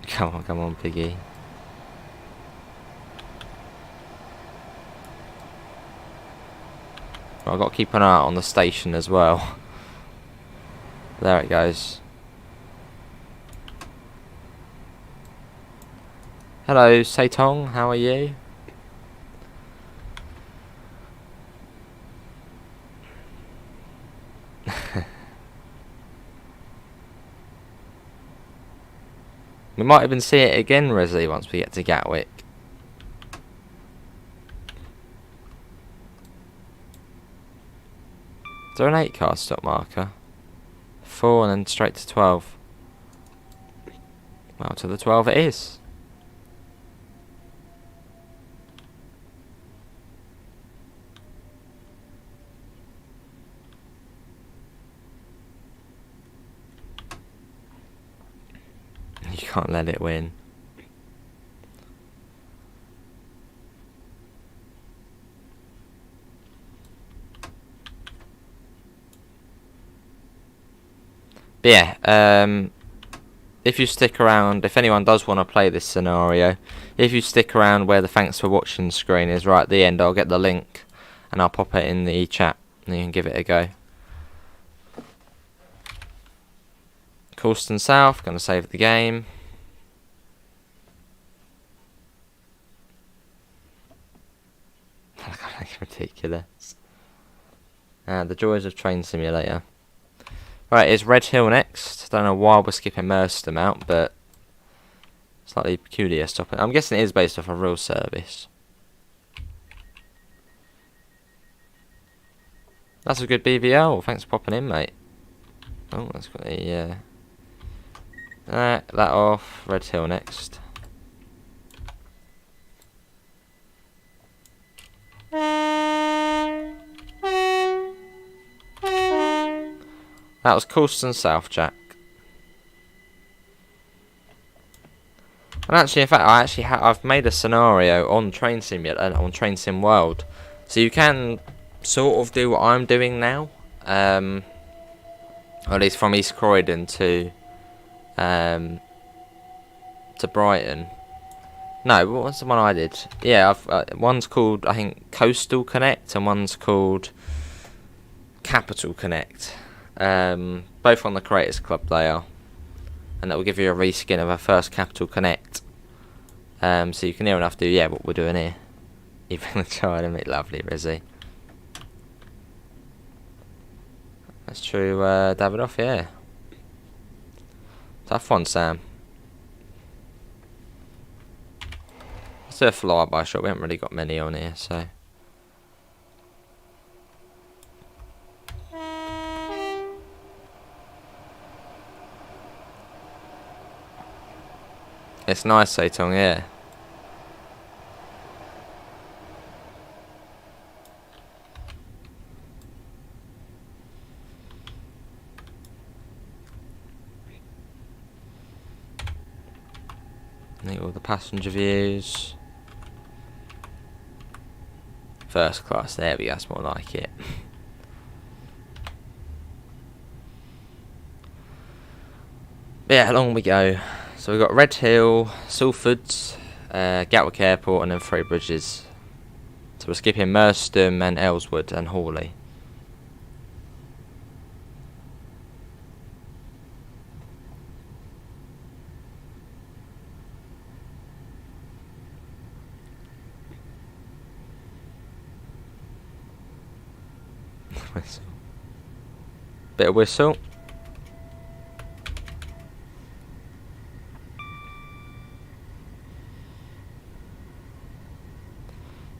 Come on, Piggy. I've got to keep an eye out on the station as well. There it goes. Hello, Seitong, how are you? We might even see it again, Resley, once we get to Gatwick. Is there an 8-car stop marker? 4 and then straight to 12. Well, to the 12 it is. You can't let it win. But yeah, if you stick around, if anyone does want to play this scenario, if you stick around where the thanks for watching screen is right at the end, I'll get the link and I'll pop it in the chat and you can give it a go. Coulston South, going to save the game. Ridiculous. The joys of Train Simulator. Right, it's Red Hill next. Don't know why we're skipping Merstham out, but slightly peculiar stopping. I'm guessing it is based off a real service. That's a good BVL. Thanks for popping in, mate. Oh, that's got the that off. Red Hill next. That was Coulston South, Jack. And actually, in fact, I've made a scenario on Train Simulator and on Train Sim World, so you can sort of do what I'm doing now. Or at least from East Croydon to Brighton. No, what was the one I did? Yeah, one's called, I think, Coastal Connect, and one's called Capital Connect. Both on the Creators Club they are, and that will give you a reskin of our first Capital Connect. So you can near enough do what we're doing here. Even the child and it lovely, Rizzy. That's true, Davidoff, yeah. Tough one, Sam. Let's do a flyby shot. We haven't really got many on here, so. It's nice, Saitong, yeah. Need all the passenger views. First class, there we go, that's more like it. Yeah, along we go. So we've got Red Hill, Salford, Gatwick Airport, and then Three Bridges. So we're skipping Merstham and Ellswood and Hawley. Whistle. Bit of whistle.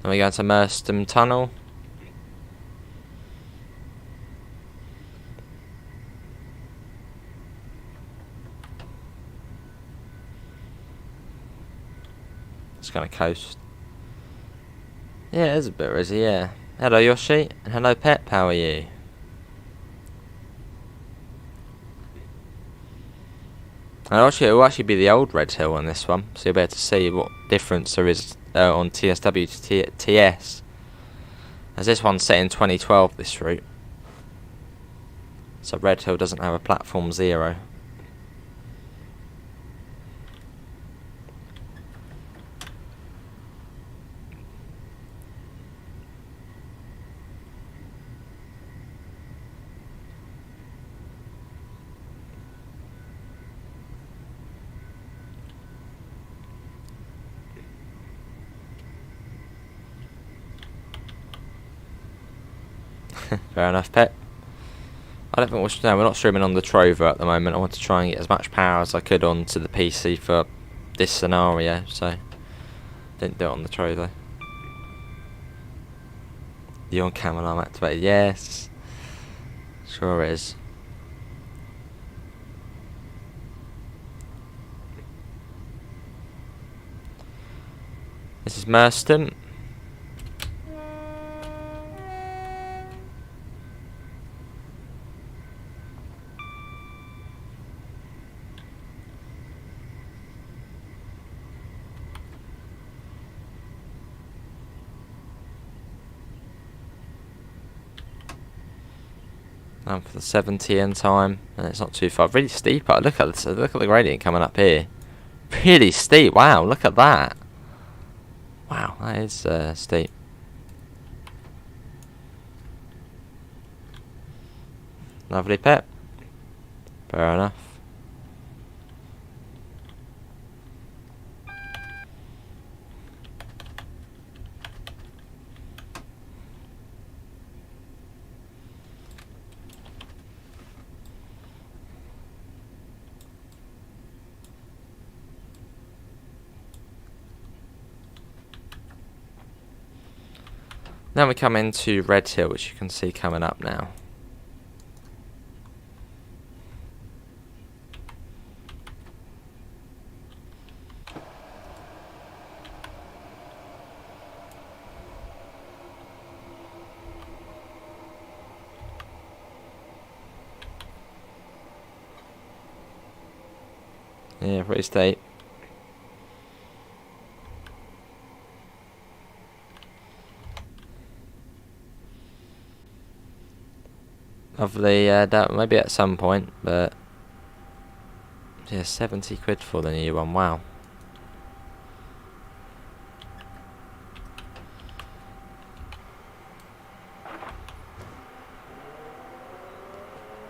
Then we go into Merstham Tunnel. It's gonna coast. Yeah, it is a bit rizzy, yeah. Hello Yoshi, and hello Pep, how are you? And it will actually be the old Red Hill on this one, so you'll be able to see what difference there is on TSW to TS. As this one's set in 2012, this route. So Red Hill doesn't have a platform 0. Fair enough, Pep. I don't think we're not streaming on the Trovo at the moment. I want to try and get as much power as I could onto the PC for this scenario, so didn't do it on the Trovo. The on-camera alarm activated, yes. Sure is. This is Merstham. For the 70 end time, and it's not too far. Really steep. Look at this, look at the gradient coming up here. Really steep. Wow, look at that. Wow, that is steep. Lovely, Pep. Fair enough. Then we come into Red Hill, which you can see coming up now. Yeah, pretty steep. Lovely, maybe at some point, but yeah, 70 quid for the new one, wow.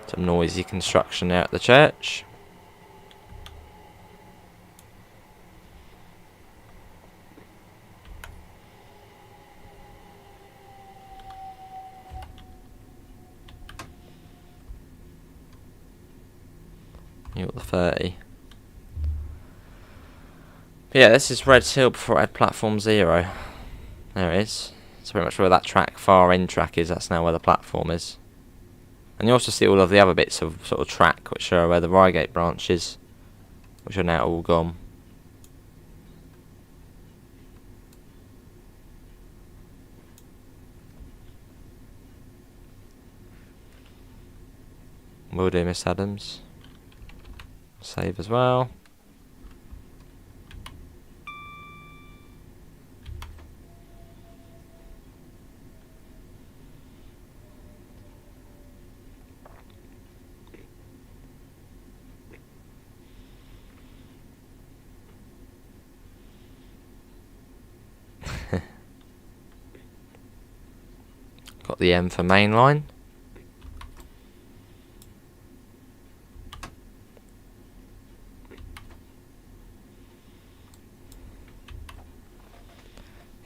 Some noisy construction there at the church. You got the 30. But yeah, this is Red Hill before I had platform 0. There it is. It's pretty much where that track, far end track is. That's now where the platform is. And you also see all of the other bits of sort of track, which are where the Reigate branch is, which are now all gone. Will do, Miss Adams. Save as well. Got the M for mainline.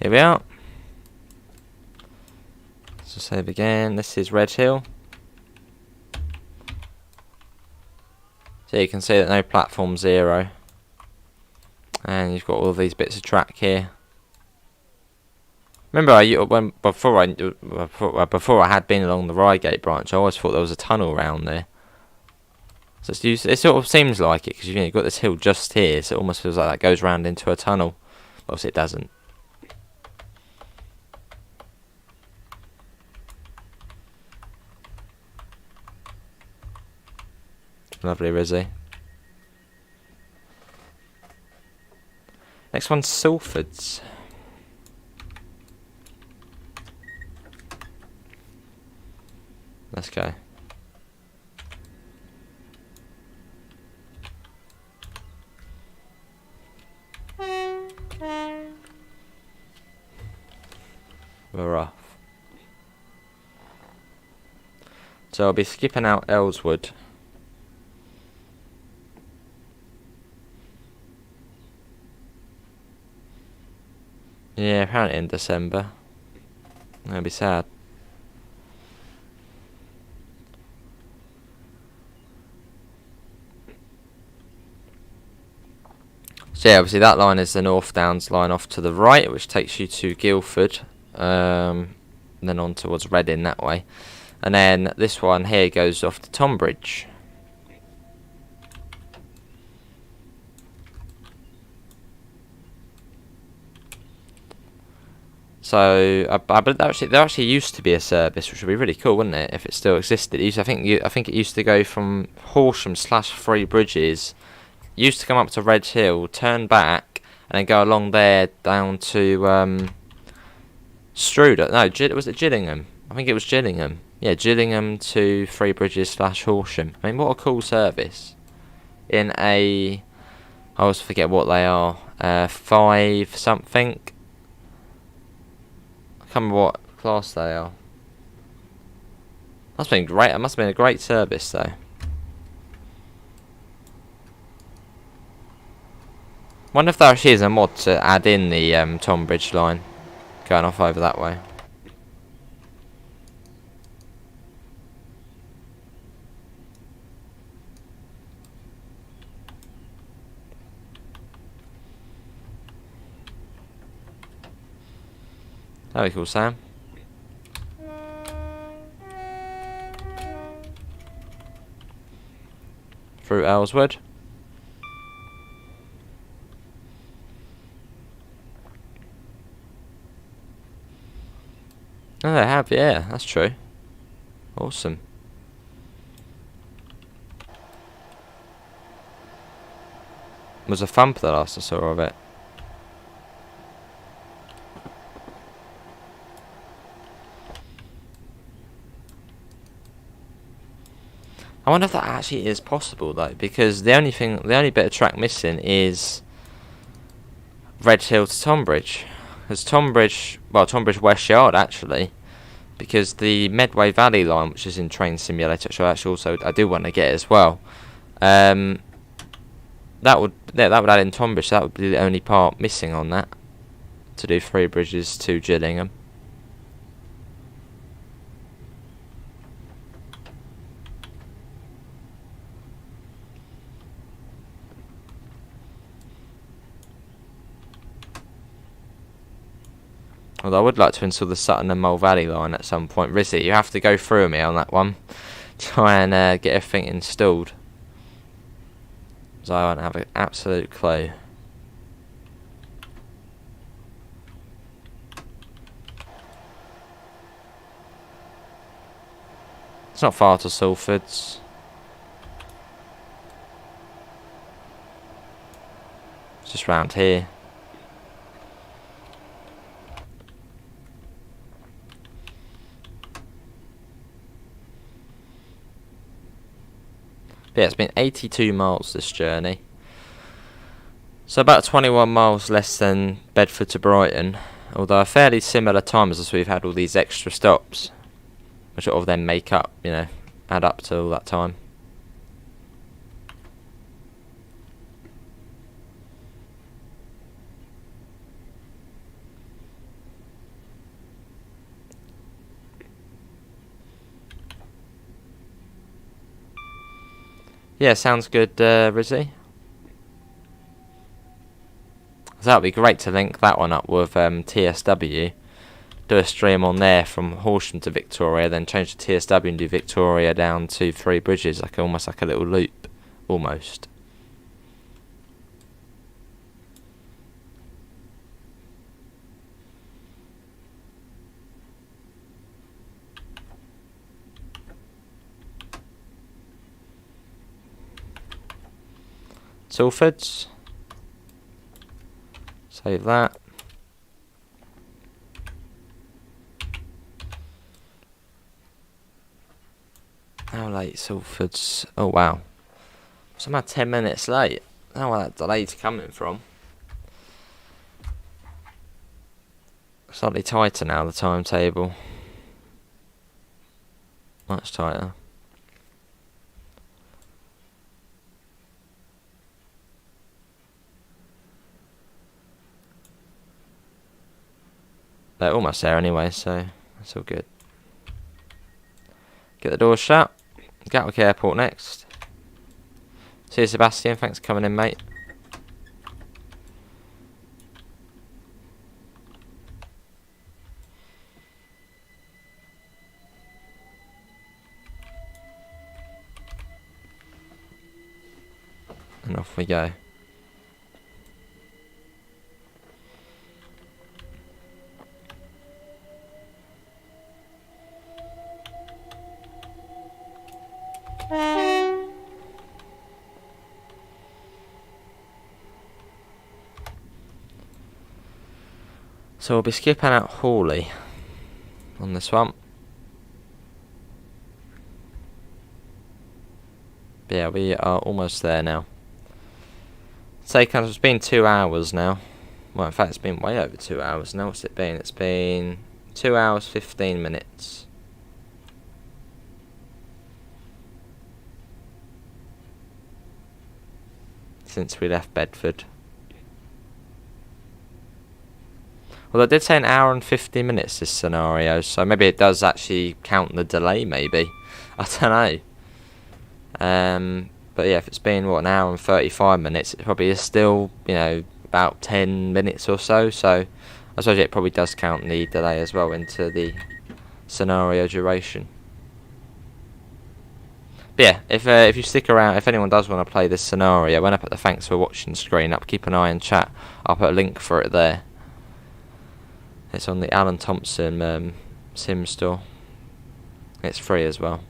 Here we are. So save again. This is Red Hill. So you can see that no platform 0. And you've got all these bits of track here. Remember, before I had been along the Reigate branch, I always thought there was a tunnel around there. So it sort of seems like it, because you've got this hill just here, so it almost feels like that goes round into a tunnel. Obviously it doesn't. Lovely Rizzy. Next one's Salfords. Let's go. We're off. So I'll be skipping out Ellswood. Yeah, apparently in December. That'll be sad. So yeah, obviously that line is the North Downs line off to the right, which takes you to Guildford, and then on towards Reading that way. And then this one here goes off to Tonbridge. So but there actually used to be a service, which would be really cool, wouldn't it, if it still existed? I think it used to go from Horsham / Three Bridges, used to come up to Red Hill, turn back, and then go along there down to Strudor. No, was it Gillingham? I think it was Gillingham. Yeah, Gillingham to Three Bridges / Horsham. I mean, what a cool service. In I always forget what they are. 5 something. I can't remember what class they are. Must have been great. It must have been a great service though. Wonder if there actually is a mod to add in the Tonbridge line going off over that way. That'd be cool, Sam. Through Ellswood. Oh, they have, yeah, that's true. Awesome. Was a thump the last I saw of it. I wonder if that actually is possible though, because the only bit of track missing is Red Hill to Tonbridge. Because Tonbridge West Yard actually, because the Medway Valley line, which is in Train Simulator, which I do want to get as well. That would add in Tonbridge. So that would be the only part missing on that to do Three Bridges to Gillingham. Although I would like to install the Sutton and Mole Valley line at some point. Rizzy, you have to go through me on that one. Try and get everything installed. Because I won't have an absolute clue. It's not far to Salfords. just round here. But yeah, it's been 82 miles this journey. So about 21 miles less than Bedford to Brighton, although a fairly similar time as we've had all these extra stops, which sort of then make up, you know, add up to all that time. Yeah, sounds good, Rizzy. So that would be great to link that one up with TSW. Do a stream on there from Horsham to Victoria, then change to TSW and do Victoria down to Three Bridges, like almost like a little loop, almost. Salfords. Save that. How late Salfords? Oh wow. Somehow 10 minutes late. I don't know where that delay's coming from. Slightly tighter now, the timetable. Much tighter. They're almost there anyway, so that's all good. Get the doors shut. Gatwick Airport next. See you, Sebastian. Thanks for coming in, mate. And off we go. So we'll be skipping out Hawley on this one. But yeah, we are almost there now. It's been 2 hours now. Well, in fact, it's been way over 2 hours now. What's it been? It's been 2 hours, 15 minutes. Since we left Bedford. Well, I did say an hour and 50 minutes this scenario, so maybe it does actually count the delay, maybe. I don't know. But yeah, if it's been, what, an hour and 35 minutes, it probably is still, you know, about 10 minutes or so. So I suppose it probably does count the delay as well into the scenario duration. But yeah, if you stick around, if anyone does want to play this scenario, when I put the thanks for watching screen up, keep an eye on chat. I'll put a link for it there. It's on the Alan Thompson sim store. It's free as well.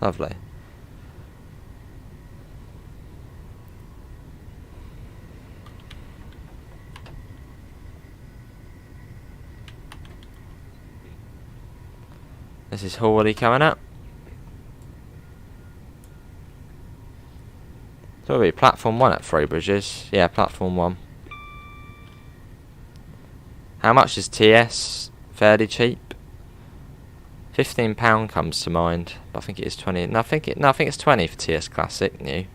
Lovely. This is Hawley coming up. So it'll be platform 1 at Three Bridges. Yeah, platform 1. How much is TS? Fairly cheap. £15 comes to mind, but I think it is 20. No, I think it's 20 for TS Classic new.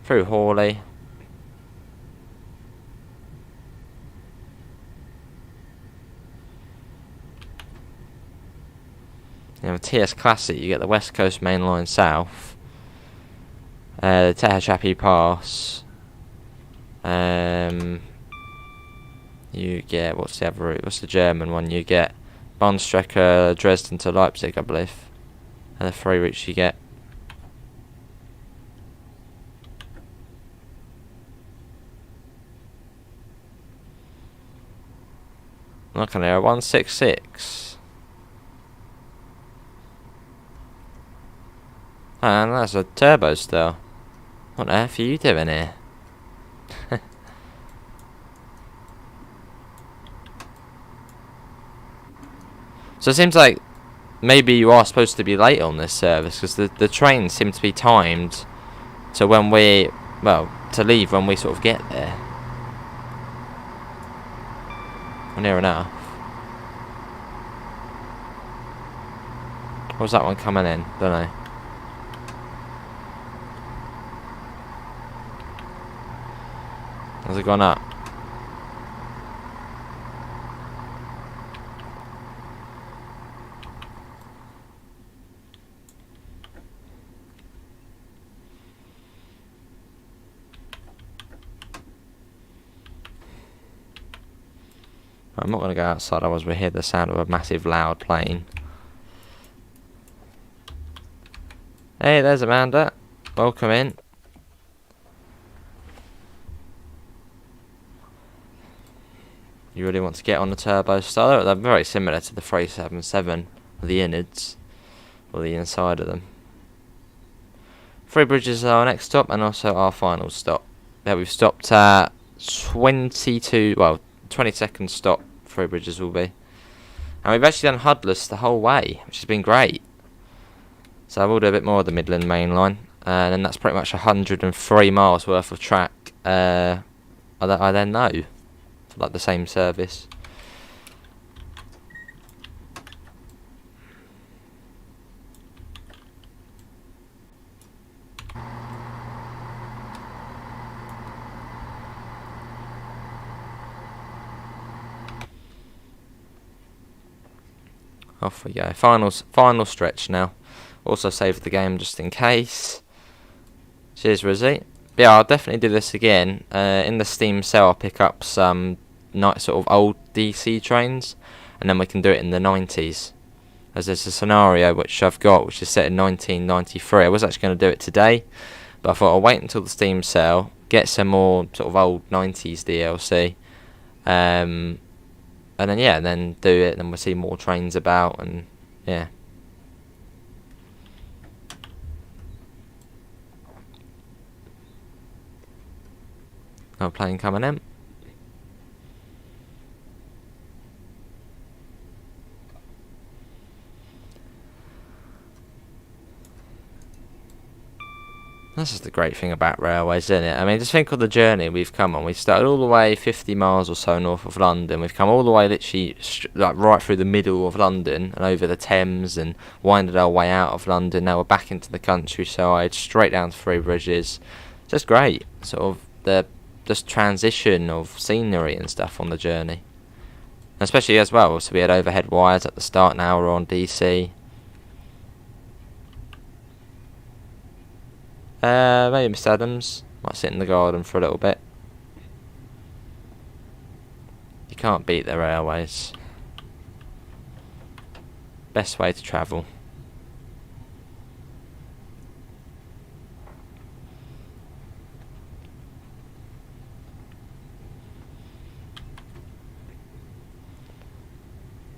Through Hawley. You know, TS Classic, you get the West Coast Main Line South, the Tehachapi Pass. You get, what's the other route? What's the German one? You get Bahnstrecke Dresden to Leipzig, I believe. And the free routes you get. Look at there, 166. And that's a turbo still. What the F are you doing here? So it seems like maybe you are supposed to be late on this service, because the trains seem to be timed to when we, well, to leave when we sort of get there. We're near enough. What was that one coming in? Don't know. Has it gone up? I'm not going to go outside, otherwise we hear the sound of a massive loud plane. Hey, there's Amanda. Welcome in. You really want to get on the turbo style? They're very similar to the 377, the innards, or the inside of them. Three Bridges are our next stop, and also our final stop. Yeah, we've stopped at 22nd stop, Three Bridges will be. And we've actually done Hudless the whole way, which has been great. So I will do a bit more of the Midland Main Line, and then that's pretty much 103 miles worth of track I then know, for like the same service. Off we go. Final stretch now. Also saved the game just in case. Cheers, Rizzy. But yeah, I'll definitely do this again. In the Steam sale, I'll pick up some nice sort of old DC trains, and then we can do it in the 90s. As there's a scenario which I've got, which is set in 1993. I was actually going to do it today, but I thought I'll wait until the Steam sale, get some more sort of old 90s DLC, and then yeah, and then do it, and then we'll see more trains about, and yeah. No plane coming in. This is the great thing about railways, isn't it? I mean, just think of the journey we've come on. We started all the way 50 miles or so north of London. We've come all the way literally like right through the middle of London and over the Thames and winded our way out of London. Now we're back into the countryside, straight down to Three Bridges. Just great. Sort of the just transition of scenery and stuff on the journey. And especially as well, so we had overhead wires at the start, now we're on DC. Maybe Mr. Adams might sit in the garden for a little bit. You can't beat the railways. Best way to travel.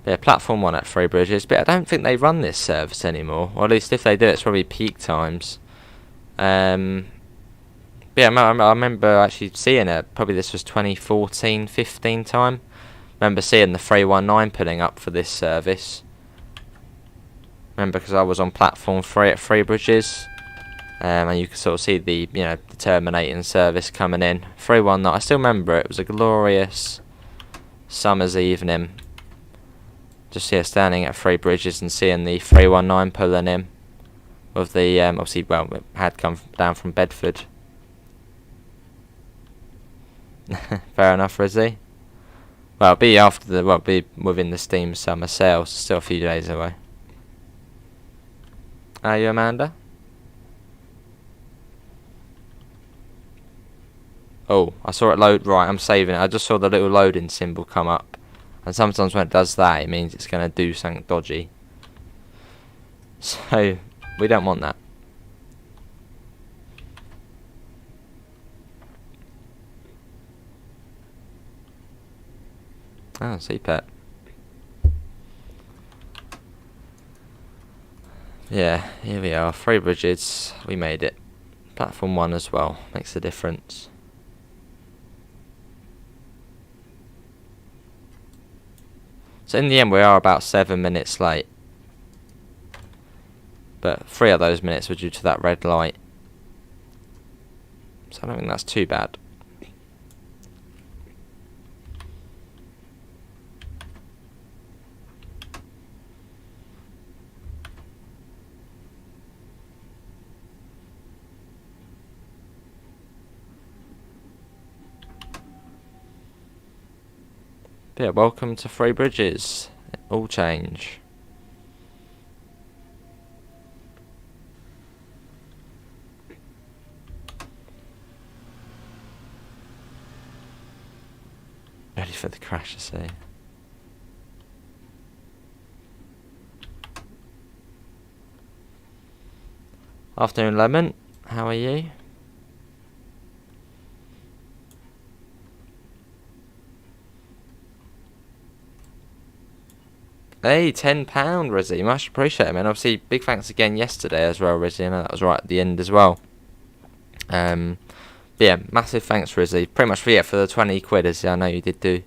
Yeah, platform 1 at Three Bridges, but I don't think they run this service anymore. Or at least if they do, it's probably peak times. But yeah, I remember actually seeing it. Probably this was 2014-15 time. Remember seeing the 319 putting up for this service. Remember, because I was on platform 3 at Three Bridges, and you could sort of see the the terminating service coming in. 319. I still remember it. It was a glorious summer's evening. Just here standing at Three Bridges and seeing the 319 pulling in. With the obviously, well, it had come down from Bedford. Fair enough, Rizzy. Well, it'll be after the, well, it'll be within the Steam summer sale, so still a few days away. Are you, Amanda? Oh, I saw it load. Right, I'm saving it. I just saw the little loading symbol come up. And sometimes when it does that, it means it's going to do something dodgy. So, we don't want that. Oh, CPET. Yeah, here we are. 3 bridges. We made it. Platform 1 as well. Makes a difference. So in the end, we are about 7 minutes late. But 3 of those minutes were due to that red light. So I don't think that's too bad. Yeah, welcome to 3 bridges. All change. Ready for the crash, I see. Afternoon, Lemon. How are you? Hey, £10, Rizzy. Much appreciated, man. Obviously, big thanks again yesterday as well, Rizzy. I know that was right at the end as well. Yeah, massive thanks, Rizzy. Pretty much for the 20 quid, as I know you did do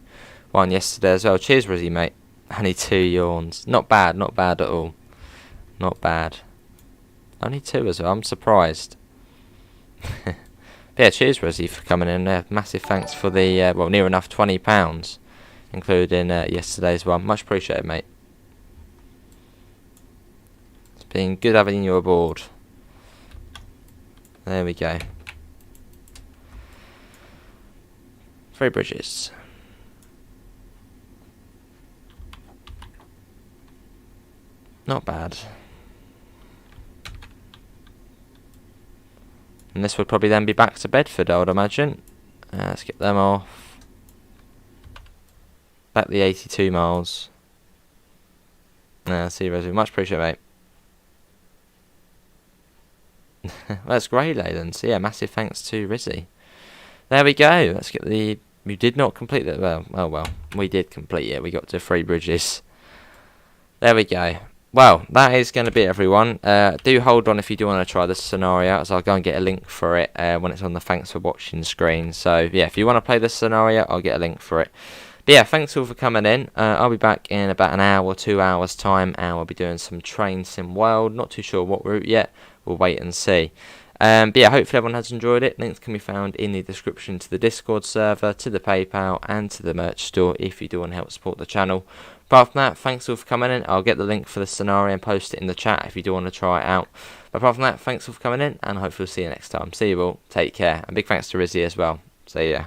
one yesterday as well. Cheers, Rizzy, mate. Only 2 yawns. Not bad at all. Not bad. Only 2 as well. I'm surprised. Yeah, cheers, Rizzy, for coming in there. Massive thanks for the, well, near enough £20, including yesterday's one. Much appreciated, mate. It's been good having you aboard. There we go. 3 bridges. Not bad. And this would probably then be back to Bedford, I would imagine. Let's get them off. Back the 82 miles. See you, Rosie. Much appreciated, mate. Well, that's great, Leyland. So yeah, massive thanks to Rizzy. There we go. Let's get the... We did not complete that. Well, oh well. We did complete it. We got to 3 bridges. There we go. Well, that is going to be it, everyone. Do hold on if you do want to try this scenario, as I'll go and get a link for it when it's on the thanks for watching screen. So yeah, if you want to play this scenario, I'll get a link for it. But yeah, thanks all for coming in. I'll be back in about an hour, 2 hours time, and we'll be doing some Train Sim World. Not too sure what route yet. We'll wait and see. But yeah, hopefully everyone has enjoyed it. Links can be found in the description to the Discord server, to the PayPal, and to the merch store if you do want to help support the channel. Apart from that, thanks all for coming in. I'll get the link for the scenario and post it in the chat if you do want to try it out. But apart from that, thanks all for coming in, and hopefully we'll see you next time. See you all. Take care. And big thanks to Rizzy as well. See ya.